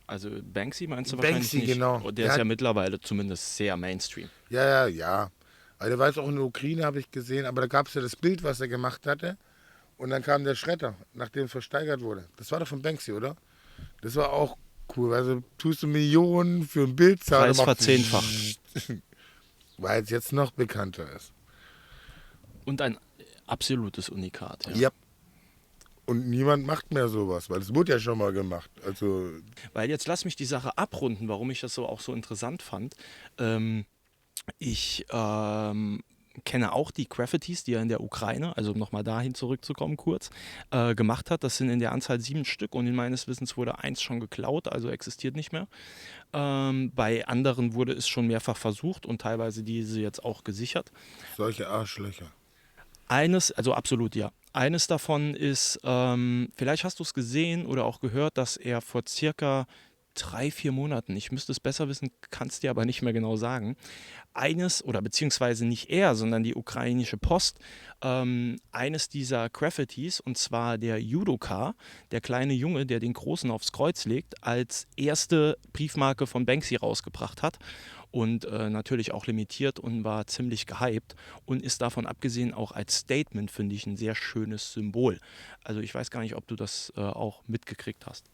Also Banksy meinst du Banksy, wahrscheinlich nicht? genau. Der Der ist ja hat- mittlerweile zumindest sehr Mainstream. ja. Also der war jetzt auch in der Ukraine, habe ich gesehen, aber da gab es ja das Bild, was er gemacht hatte. Und dann kam der Schredder, nachdem es versteigert wurde. Das war doch von Banksy, oder? Das war auch cool. Also tust du Millionen für ein Bild zahlen. Preis und macht verzehnfacht. Weil es jetzt noch bekannter ist. Und ein absolutes Unikat. Ja. Ja. Und niemand macht mehr sowas, weil es wurde ja schon mal gemacht. Also, Weil jetzt lass mich die Sache abrunden, warum ich das so auch so interessant fand. Ich kenne auch die Graffitis, die er in der Ukraine, also um nochmal dahin zurückzukommen kurz, gemacht hat. Das sind in der Anzahl 7 Stück und in meines Wissens wurde eins schon geklaut, also existiert nicht mehr. Bei anderen wurde es schon mehrfach versucht und teilweise diese jetzt auch gesichert. solche Arschlöcher. Eines, also absolut ja. Eines davon ist, vielleicht hast du es gesehen oder auch gehört, dass er vor circa 3, 4 Monaten, ich müsste es besser wissen, kann es dir aber nicht mehr genau sagen, eines, oder beziehungsweise nicht er, sondern die ukrainische Post, eines dieser Graffitis, und zwar der Judoka, der kleine Junge, der den Großen aufs Kreuz legt, als erste Briefmarke von Banksy rausgebracht hat. Und natürlich auch limitiert und war ziemlich gehypt und ist davon abgesehen auch als Statement, finde ich, ein sehr schönes Symbol. Also ich weiß gar nicht, ob du das auch mitgekriegt hast.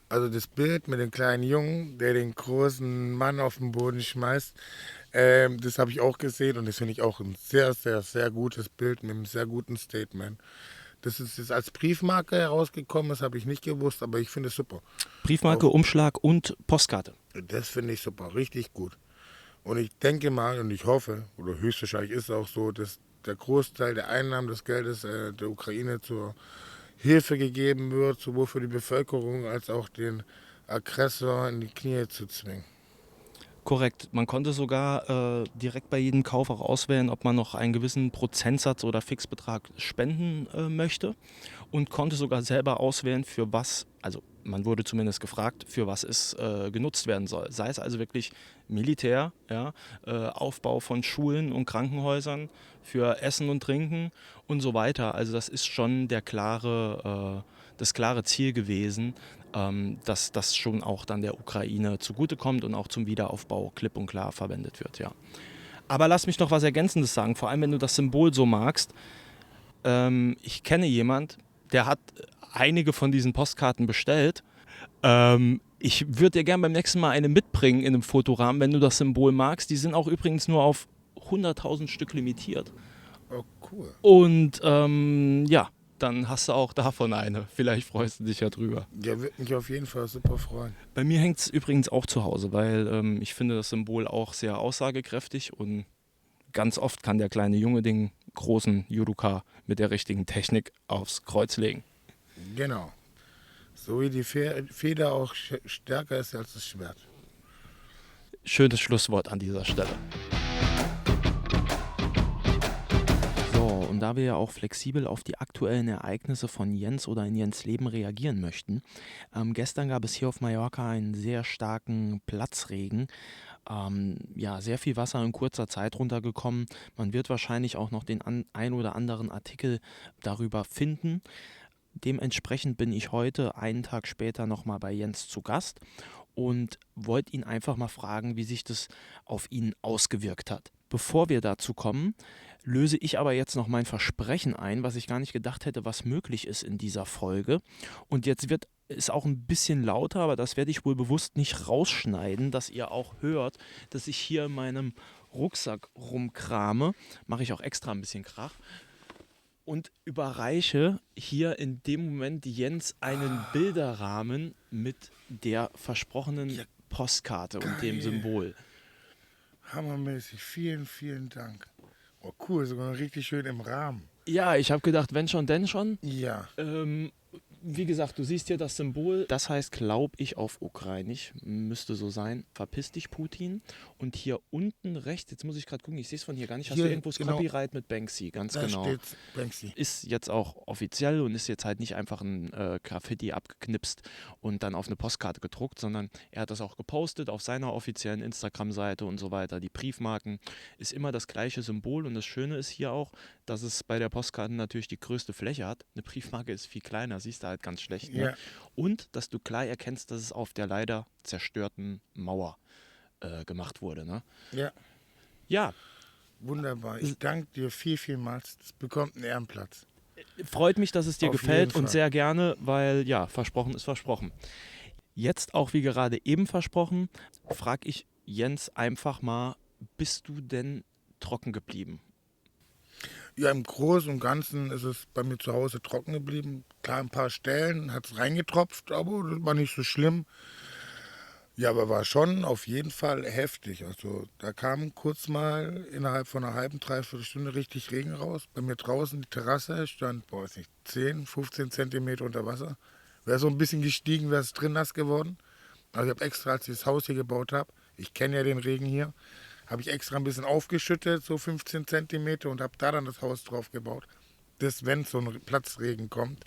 Also das Bild mit dem kleinen Jungen, der den großen Mann auf den Boden schmeißt, das habe ich auch gesehen und das finde ich auch ein sehr, sehr, sehr gutes Bild mit einem sehr guten Statement. Das ist jetzt als Briefmarke herausgekommen, das habe ich nicht gewusst, aber ich finde es super. Briefmarke, Umschlag und Postkarte. Das finde ich super, richtig gut. Und ich denke mal und ich hoffe, oder höchstwahrscheinlich ist es auch so, dass der Großteil der Einnahmen des Geldes der Ukraine zur Hilfe gegeben wird, sowohl für die Bevölkerung als auch den Aggressor in die Knie zu zwingen. Korrekt. Man konnte sogar direkt bei jedem Kauf auch auswählen, ob man noch einen gewissen Prozentsatz oder Fixbetrag spenden möchte und konnte sogar selber auswählen, für was, also man wurde zumindest gefragt, für was es genutzt werden soll. Sei es also wirklich Militär, ja, Aufbau von Schulen und Krankenhäusern, für Essen und Trinken und so weiter. Also das ist schon das klare Ziel gewesen, dass das schon auch dann der Ukraine zugutekommt und auch zum Wiederaufbau klipp und klar verwendet wird, ja. Aber lass mich noch was Ergänzendes sagen, vor allem wenn du das Symbol so magst. Ich kenne jemand, der hat einige von diesen Postkarten bestellt. Ich würde dir gerne beim nächsten Mal eine mitbringen in einem Fotorahmen, wenn du das Symbol magst. Die sind auch übrigens nur auf 100.000 Stück limitiert. Oh, cool. Und ja, dann hast du auch davon eine. Vielleicht freust du dich ja drüber. Ja, würde mich auf jeden Fall super freuen. Bei mir hängt es übrigens auch zu Hause, weil ich finde das Symbol auch sehr aussagekräftig und ganz oft kann der kleine Junge den großen Judoka mit der richtigen Technik aufs Kreuz legen. Genau. So wie die Feder auch stärker ist als das Schwert. Schönes Schlusswort an dieser Stelle. So, und da wir ja auch flexibel auf die aktuellen Ereignisse von Jens oder in Jens Leben reagieren möchten, gestern gab es hier auf Mallorca einen sehr starken Platzregen. Ja, sehr viel Wasser in kurzer Zeit runtergekommen. Man wird wahrscheinlich auch noch den ein oder anderen Artikel darüber finden. Dementsprechend bin ich heute, einen Tag später, nochmal bei Jens zu Gast und wollte ihn einfach mal fragen, wie sich das auf ihn ausgewirkt hat. Bevor wir dazu kommen, löse ich aber jetzt noch mein Versprechen ein, was ich gar nicht gedacht hätte, was möglich ist in dieser Folge. Und jetzt wird es auch ein bisschen lauter, aber das werde ich wohl bewusst nicht rausschneiden, dass ihr auch hört, dass ich hier in meinem Rucksack rumkrame. Mache ich auch extra ein bisschen Krach. Und überreiche hier in dem Moment Jens einen Bilderrahmen mit der versprochenen Postkarte und dem Symbol. Hammermäßig. Vielen, vielen Dank. Oh, cool. Sogar richtig schön im Rahmen. Ja, ich habe gedacht, wenn schon, denn schon. Ja. Wie gesagt, du siehst hier das Symbol. Das heißt, glaube ich, auf Ukrainisch, müsste so sein, verpiss dich, Putin. Und hier unten rechts, jetzt muss ich gerade gucken, ich sehe es von hier gar nicht, hast hier, du irgendwo das genau. Copyright mit Banksy, ganz Da genau. steht Banksy. Ist jetzt auch offiziell und ist jetzt halt nicht einfach ein Graffiti abgeknipst und dann auf eine Postkarte gedruckt, sondern er hat das auch gepostet auf seiner offiziellen Instagram-Seite und so weiter. Die Briefmarken ist immer das gleiche Symbol und das Schöne ist hier auch, dass es bei der Postkarte natürlich die größte Fläche hat. Eine Briefmarke ist viel kleiner, siehst du halt ganz schlecht. Ne? Ja. Und dass du klar erkennst, dass es auf der leider zerstörten Mauer gemacht wurde. Ne? Ja. Ja, Wunderbar. Ich danke dir vielmals. Das bekommt einen Ehrenplatz. freut mich, dass es dir Auf gefällt jeden und Fall. sehr gerne, weil ja, versprochen ist versprochen. Jetzt auch wie gerade eben versprochen, frage ich Jens einfach mal, bist du denn trocken geblieben? Ja, im Großen und Ganzen ist es bei mir zu Hause trocken geblieben. Klar, ein paar Stellen hat es reingetropft, aber das war nicht so schlimm. Ja, aber war schon auf jeden Fall heftig. Also da kam kurz mal innerhalb von einer halben, dreiviertel Stunde richtig Regen raus. Bei mir draußen die Terrasse stand, weiß nicht, 10, 15 Zentimeter unter Wasser. Wäre so ein bisschen gestiegen, wäre es drin nass geworden. Also ich habe extra, als ich das Haus hier gebaut habe, ich kenne ja den Regen hier, habe ich extra ein bisschen aufgeschüttet, so 15 Zentimeter und habe da dann das Haus drauf gebaut. Das, wenn so ein Platzregen kommt,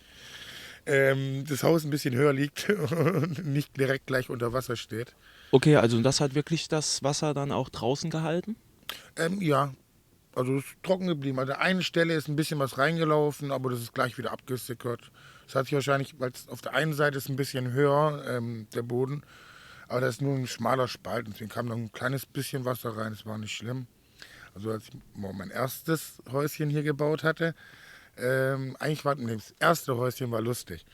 das Haus ein bisschen höher liegt und nicht direkt gleich unter Wasser steht. Okay, also das hat wirklich das Wasser dann auch draußen gehalten? Ja, also es ist trocken geblieben. Also an einer Stelle ist ein bisschen was reingelaufen, aber das ist gleich wieder abgesickert. Das hat sich wahrscheinlich, weil es auf der einen Seite ist ein bisschen höher, der Boden, aber das ist nur ein schmaler Spalt. Deswegen kam noch ein kleines bisschen Wasser rein, das war nicht schlimm. Also als ich mein erstes Häuschen hier gebaut hatte, eigentlich war das erste Häuschen war lustig.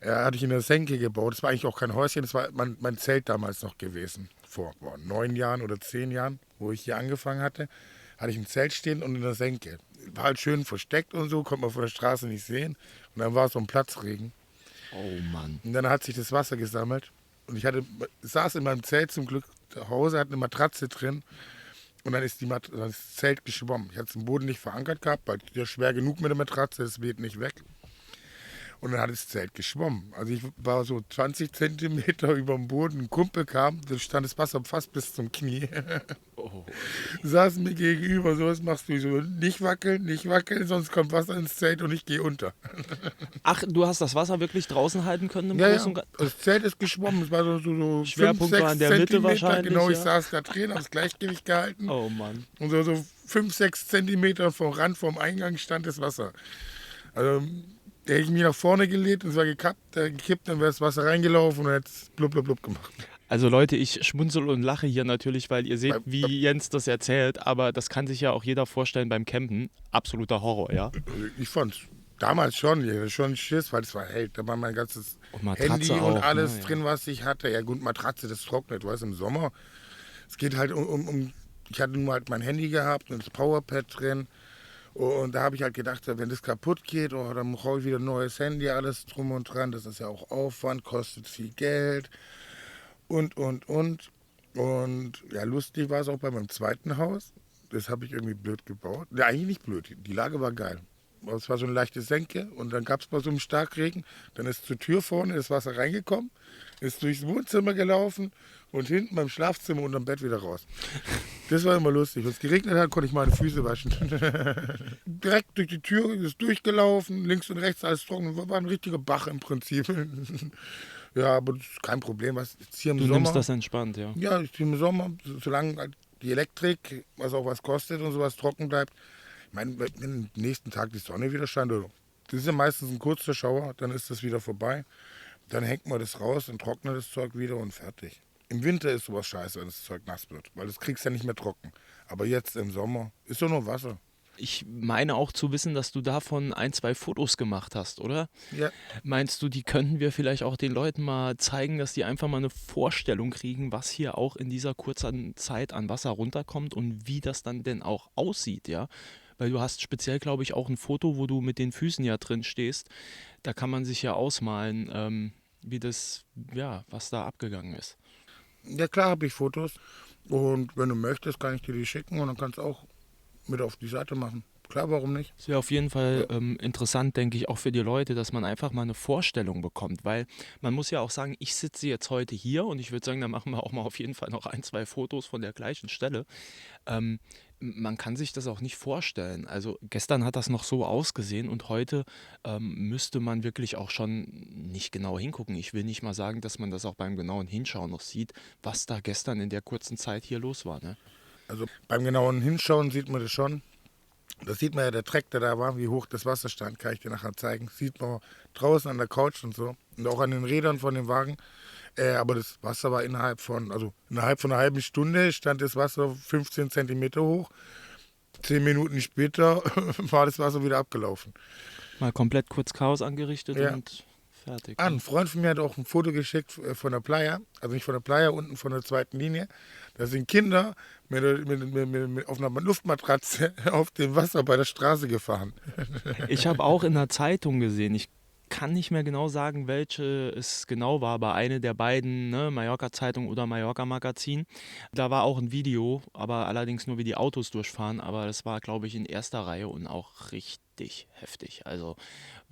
Hatte ich in der Senke gebaut. Das war eigentlich auch kein Häuschen, das war mein Zelt damals noch gewesen. Vor 9 Jahren oder 10 Jahren, wo ich hier angefangen hatte, hatte ich ein Zelt stehen und in der Senke. War halt schön versteckt und so, konnte man von der Straße nicht sehen. Und dann war so ein Platzregen. Oh Mann. Und dann hat sich das Wasser gesammelt. Und ich saß in meinem Zelt zum Glück zu Hause, hatte eine Matratze drin. Und dann ist das Zelt geschwommen. Ich hatte es im Boden nicht verankert gehabt, weil der schwer genug mit der Matratze, es weht nicht weg. Und dann hat das Zelt geschwommen. Also ich war so 20 Zentimeter über dem Boden. Ein Kumpel kam, da stand das Wasser fast bis zum Knie. Oh. Saß mir gegenüber, so was machst du. So, nicht wackeln, sonst kommt Wasser ins Zelt und ich gehe unter. Ach, du hast das Wasser wirklich draußen halten können im Ja, Großen und ja, das Zelt ist geschwommen. Es war so Schwerpunkt 5, 6 war in der Mitte Zentimeter. wahrscheinlich, Genau, ich ja. saß da drin, habe das Gleichgewicht gehalten. Oh Mann. Und so 5, 6 Zentimeter vom Rand, vom Eingang stand das Wasser. Also, da hätte ich mich nach vorne gelegt und es war gekippt, dann wäre das Wasser reingelaufen und dann hätte es blub, blub, blub gemacht. Also Leute, ich schmunzel und lache hier natürlich, weil ihr seht, wie Jens das erzählt, aber das kann sich ja auch jeder vorstellen beim Campen. Absoluter Horror, ja? Ich fand es damals schon, ich hatte schon Schiss, weil es war hell. Da war mein ganzes Und Matratze Handy auch, und alles ne, ja. drin, was ich hatte. Ja gut, Matratze, das trocknet, du weißt, im Sommer. Es geht halt um ich hatte nur halt mein Handy gehabt und das Powerpad drin. Und da habe ich halt gedacht, wenn das kaputt geht, dann brauche ich wieder ein neues Handy, alles drum und dran. Das ist ja auch Aufwand, kostet viel Geld und. Und ja, lustig war es auch bei meinem zweiten Haus. Das habe ich irgendwie blöd gebaut. Ja, eigentlich nicht blöd, die Lage war geil. Es war so eine leichte Senke und dann gab es bei so einem Starkregen, dann ist zur Tür vorne das Wasser reingekommen, ist durchs Wohnzimmer gelaufen und hinten beim Schlafzimmer unterm Bett wieder raus. Das war immer lustig. Wenn es geregnet hat, konnte ich meine Füße waschen. Direkt durch die Tür ist durchgelaufen, links und rechts alles trocken. War ein richtiger Bach im Prinzip. Ja, aber das ist kein Problem. Was jetzt hier im Du Sommer, nimmst das entspannt, ja? ja, im Sommer, solange halt die Elektrik, was auch was kostet und sowas trocken bleibt. Ich meine, wenn am nächsten Tag die Sonne wieder scheint, das ist ja meistens ein kurzer Schauer, dann ist das wieder vorbei. Dann hängt man das raus und trocknet das Zeug wieder und fertig. Im Winter ist sowas scheiße, wenn das Zeug nass wird, weil das kriegst du ja nicht mehr trocken. Aber jetzt im Sommer ist doch nur Wasser. Ich meine auch zu wissen, dass du davon 1, 2 Fotos gemacht hast, oder? Ja. Meinst du, die könnten wir vielleicht auch den Leuten mal zeigen, dass die einfach mal eine Vorstellung kriegen, was hier auch in dieser kurzen Zeit an Wasser runterkommt und wie das dann denn auch aussieht, ja? Weil du hast speziell, glaube ich, auch ein Foto, wo du mit den Füßen ja drin stehst. Da kann man sich ja ausmalen, wie das, ja, was da abgegangen ist. Ja, klar habe ich Fotos. Und wenn du möchtest, kann ich dir die schicken und dann kannst du auch mit auf die Seite machen. Klar, warum nicht? Es wäre auf jeden Fall interessant, denke ich, auch für die Leute, dass man einfach mal eine Vorstellung bekommt, weil man muss ja auch sagen, ich sitze jetzt heute hier und ich würde sagen, da machen wir auch mal auf jeden Fall noch 1, 2 Fotos von der gleichen Stelle. Man kann sich das auch nicht vorstellen. Also gestern hat das noch so ausgesehen und heute müsste man wirklich auch schon nicht genau hingucken. Ich will nicht mal sagen, dass man das auch beim genauen Hinschauen noch sieht, was da gestern in der kurzen Zeit hier los war, ne? Also beim genauen Hinschauen sieht man das schon. Das sieht man ja, der Track, der da war, wie hoch das Wasser stand, kann ich dir nachher zeigen. Sieht man draußen an der Couch und so. Und auch an den Rädern von dem Wagen. Aber das Wasser war innerhalb von einer halben Stunde stand das Wasser 15 Zentimeter hoch. 10 Minuten später war das Wasser wieder abgelaufen. Mal komplett kurz Chaos angerichtet Ja. und fertig. Ein Freund von mir hat auch ein Foto geschickt von der Playa, also nicht von der Playa, unten von der zweiten Linie. Da sind Kinder mit auf einer Luftmatratze auf dem Wasser bei der Straße gefahren. Ich habe auch in der Zeitung gesehen, ich kann nicht mehr genau sagen, welche es genau war, aber eine der beiden, ne, Mallorca-Zeitung oder Mallorca-Magazin. Da war auch ein Video, aber allerdings nur, wie die Autos durchfahren. Aber das war, glaube ich, in erster Reihe und auch richtig heftig. Also,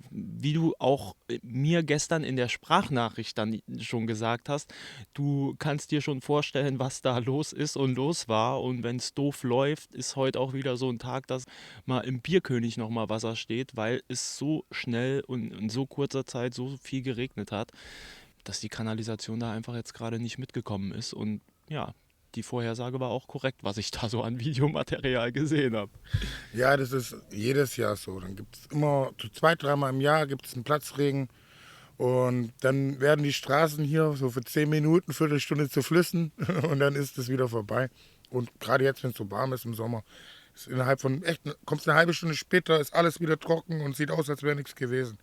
wie du auch mir gestern in der Sprachnachricht dann schon gesagt hast, du kannst dir schon vorstellen, was da los ist und los war. Und wenn es doof läuft, ist heute auch wieder so ein Tag, dass mal im Bierkönig nochmal Wasser steht, weil es so schnell und in so kurzer Zeit so viel geregnet hat, dass die Kanalisation da einfach jetzt gerade nicht mitgekommen ist. Und ja, die Vorhersage war auch korrekt, was ich da so an Videomaterial gesehen habe. Ja, das ist jedes Jahr so. Dann gibt es immer 2, 3 Mal im Jahr gibt es einen Platzregen. Und dann werden die Straßen hier so für 10 Minuten, Viertelstunde zu Flüssen und dann ist es wieder vorbei. Und gerade jetzt, wenn es so warm ist im Sommer, ist innerhalb von kommst eine halbe Stunde später, ist alles wieder trocken und sieht aus, als wäre nichts gewesen.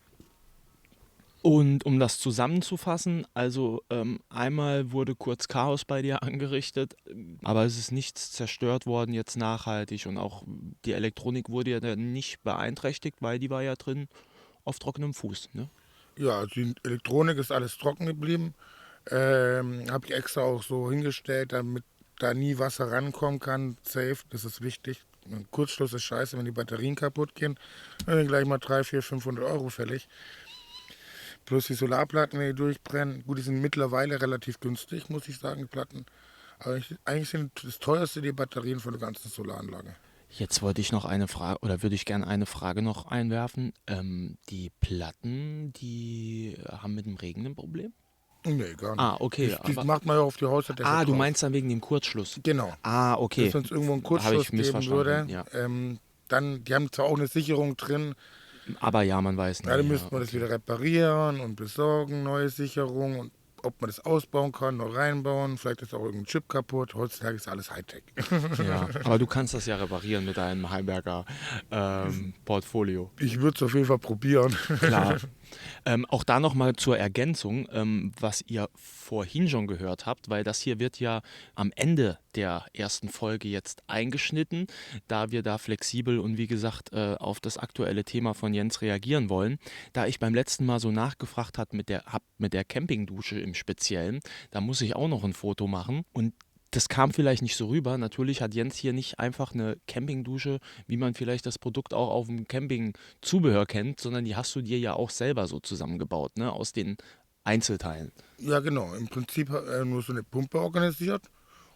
Und um das zusammenzufassen, also einmal wurde kurz Chaos bei dir angerichtet, aber es ist nichts zerstört worden jetzt nachhaltig und auch die Elektronik wurde ja dann nicht beeinträchtigt, weil die war ja drin auf trockenem Fuß, ne? Ja, die Elektronik ist alles trocken geblieben. Habe ich extra auch so hingestellt, damit da nie Wasser rankommen kann. Safe, das ist wichtig. Ein Kurzschluss ist scheiße, wenn die Batterien kaputt gehen. Dann sind gleich mal 300, 400, 500 Euro fällig. Plus die Solarplatten, wenn die durchbrennen. Gut, die sind mittlerweile relativ günstig, muss ich sagen, die Platten. Aber eigentlich sind das teuerste die Batterien von der ganzen Solaranlage. Jetzt wollte ich noch eine Frage, oder würde ich gerne eine Frage noch einwerfen. Die Platten, die haben mit dem Regen ein Problem? Nee, gar nicht. Ah, okay. Das macht man ja auf die Haushaltsdecke Du drauf. meinst dann wegen dem Kurzschluss? Genau. Okay. Wenn es irgendwo einen Habe Kurzschluss ich geben missverstanden, würde, ja. dann, die haben zwar auch eine Sicherung drin, Aber ja, man weiß nicht. dann müsste man das wieder reparieren und besorgen, neue Sicherung und ob man das ausbauen kann, noch reinbauen, vielleicht ist auch irgendein Chip kaputt. Heutzutage ist alles Hightech. Ja, aber du kannst das ja reparieren mit deinem Heimberger Portfolio. Ich würde es auf jeden Fall probieren. Klar. Auch da nochmal zur Ergänzung, was ihr vorhin schon gehört habt, weil das hier wird ja am Ende der ersten Folge jetzt eingeschnitten, da wir da flexibel und wie gesagt auf das aktuelle Thema von Jens reagieren wollen. Da ich beim letzten Mal so nachgefragt habe mit der Campingdusche im Speziellen, da muss ich auch noch ein Foto machen und das kam vielleicht nicht so rüber. Natürlich hat Jens hier nicht einfach eine Campingdusche, wie man vielleicht das Produkt auch auf dem Campingzubehör kennt, sondern die hast du dir ja auch selber so zusammengebaut, ne? Aus den Einzelteilen. Ja, genau. Im Prinzip nur so eine Pumpe organisiert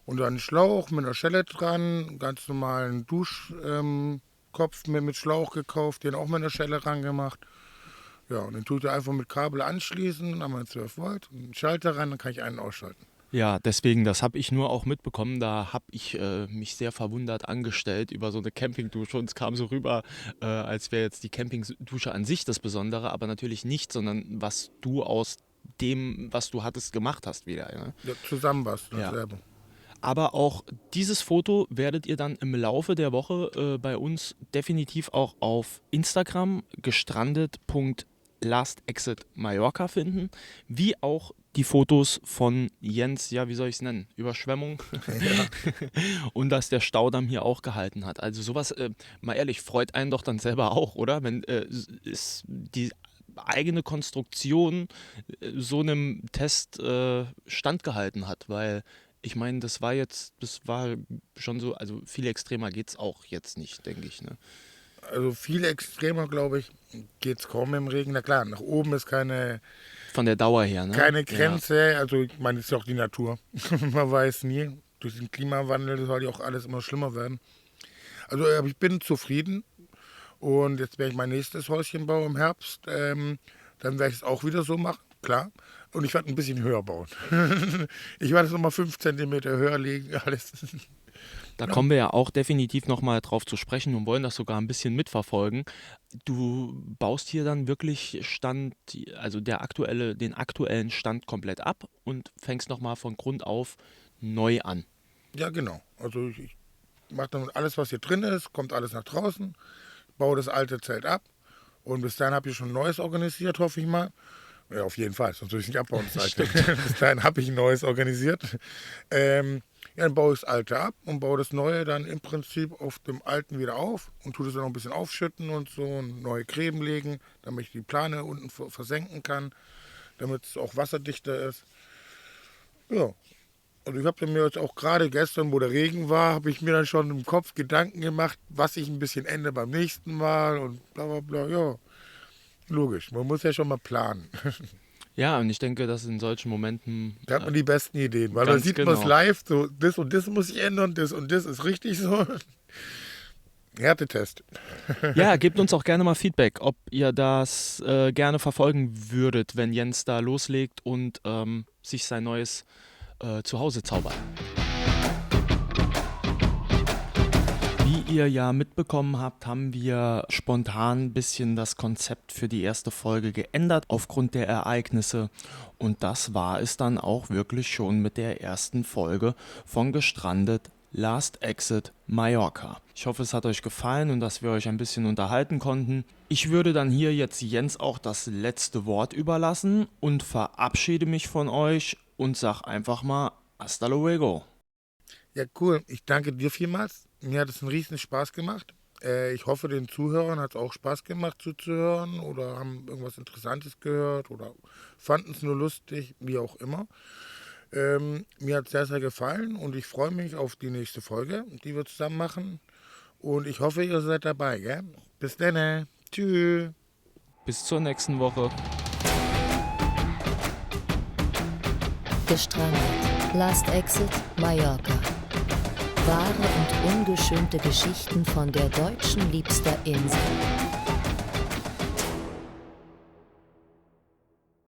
und dann einen Schlauch mit einer Schelle dran, einen ganz normalen Duschkopf mit Schlauch gekauft, den auch mit einer Schelle ran gemacht. Ja, und den tue ich einfach mit Kabel anschließen, dann haben wir 12 Volt, einen Schalter rein, dann kann ich einen ausschalten. Ja, deswegen, das habe ich nur auch mitbekommen, da habe ich mich sehr verwundert angestellt über so eine Campingdusche und es kam so rüber, als wäre jetzt die Campingdusche an sich das Besondere, aber natürlich nicht, sondern was du aus dem, was du hattest, gemacht hast wieder. Ne? Ja, zusammenbasteln Ja. selber. Aber auch dieses Foto werdet ihr dann im Laufe der Woche bei uns definitiv auch auf Instagram gestrandet.lastexitmallorca finden, wie auch die Fotos von Jens, ja, wie soll ich es nennen? Überschwemmung. Ja. Und dass der Staudamm hier auch gehalten hat. Also sowas, mal ehrlich, freut einen doch dann selber auch, oder? Wenn die eigene Konstruktion so einem Test standgehalten hat, weil ich meine, das war schon so, also viel extremer geht es auch jetzt nicht, denke ich. Ne? Also viel extremer, glaube ich, geht es kaum im Regen. Na klar, nach oben ist keine Von der Dauer her, ne? Grenze. Also ich meine, es ist ja auch die Natur. Man weiß nie. Durch den Klimawandel soll ja auch alles immer schlimmer werden. Also ich bin zufrieden. Und jetzt werde ich mein nächstes Häuschen bauen im Herbst. Dann werde ich es auch wieder so machen, klar. Und ich werde ein bisschen höher bauen. Ich werde es nochmal 5 cm höher legen, alles. Da kommen wir ja auch definitiv nochmal drauf zu sprechen und wollen das sogar ein bisschen mitverfolgen. Du baust hier dann wirklich den aktuellen Stand komplett ab und fängst nochmal von Grund auf neu an. Ja, genau. Also ich mache dann alles, was hier drin ist, kommt alles nach draußen, baue das alte Zelt ab und bis dahin habe ich schon ein neues organisiert, hoffe ich mal. Ja, auf jeden Fall, sonst würde ich nicht abbauen, das alte. Bis dahin habe ich ein neues organisiert. Ja, dann baue ich das alte ab und baue das neue dann im Prinzip auf dem alten wieder auf und tue das dann noch ein bisschen aufschütten und so und neue Gräben legen, damit ich die Plane unten versenken kann, damit es auch wasserdichter ist. Ja, und ich habe mir jetzt auch gerade gestern, wo der Regen war, habe ich mir dann schon im Kopf Gedanken gemacht, was ich ein bisschen ändere beim nächsten Mal und bla bla bla. Ja, logisch, man muss ja schon mal planen. Ja, und ich denke, dass in solchen Momenten. Da hat man die besten Ideen, weil dann Ganz sieht man es genau. live, so das und das muss ich ändern, das und das ist richtig so. Härtetest. Ja, gebt uns auch gerne mal Feedback, ob ihr das gerne verfolgen würdet, wenn Jens da loslegt und sich sein neues Zuhause zaubert. Wie ihr ja mitbekommen habt, haben wir spontan ein bisschen das Konzept für die erste Folge geändert aufgrund der Ereignisse. Und das war es dann auch wirklich schon mit der ersten Folge von Gestrandet Last Exit Mallorca. Ich hoffe, es hat euch gefallen und dass wir euch ein bisschen unterhalten konnten. Ich würde dann hier jetzt Jens auch das letzte Wort überlassen und verabschiede mich von euch und sag einfach mal hasta luego. Ja, cool. Ich danke dir vielmals. Mir hat es einen riesen Spaß gemacht. Ich hoffe, den Zuhörern hat es auch Spaß gemacht zuzuhören oder haben irgendwas Interessantes gehört oder fanden es nur lustig, wie auch immer. Mir hat es sehr, sehr gefallen und ich freue mich auf die nächste Folge, die wir zusammen machen. Und ich hoffe, ihr seid dabei. Gell? Bis dann. Tschüss. Bis zur nächsten Woche. Gestrandet. Last Exit Mallorca. Wahre und ungeschönte Geschichten von der deutschen liebster Insel.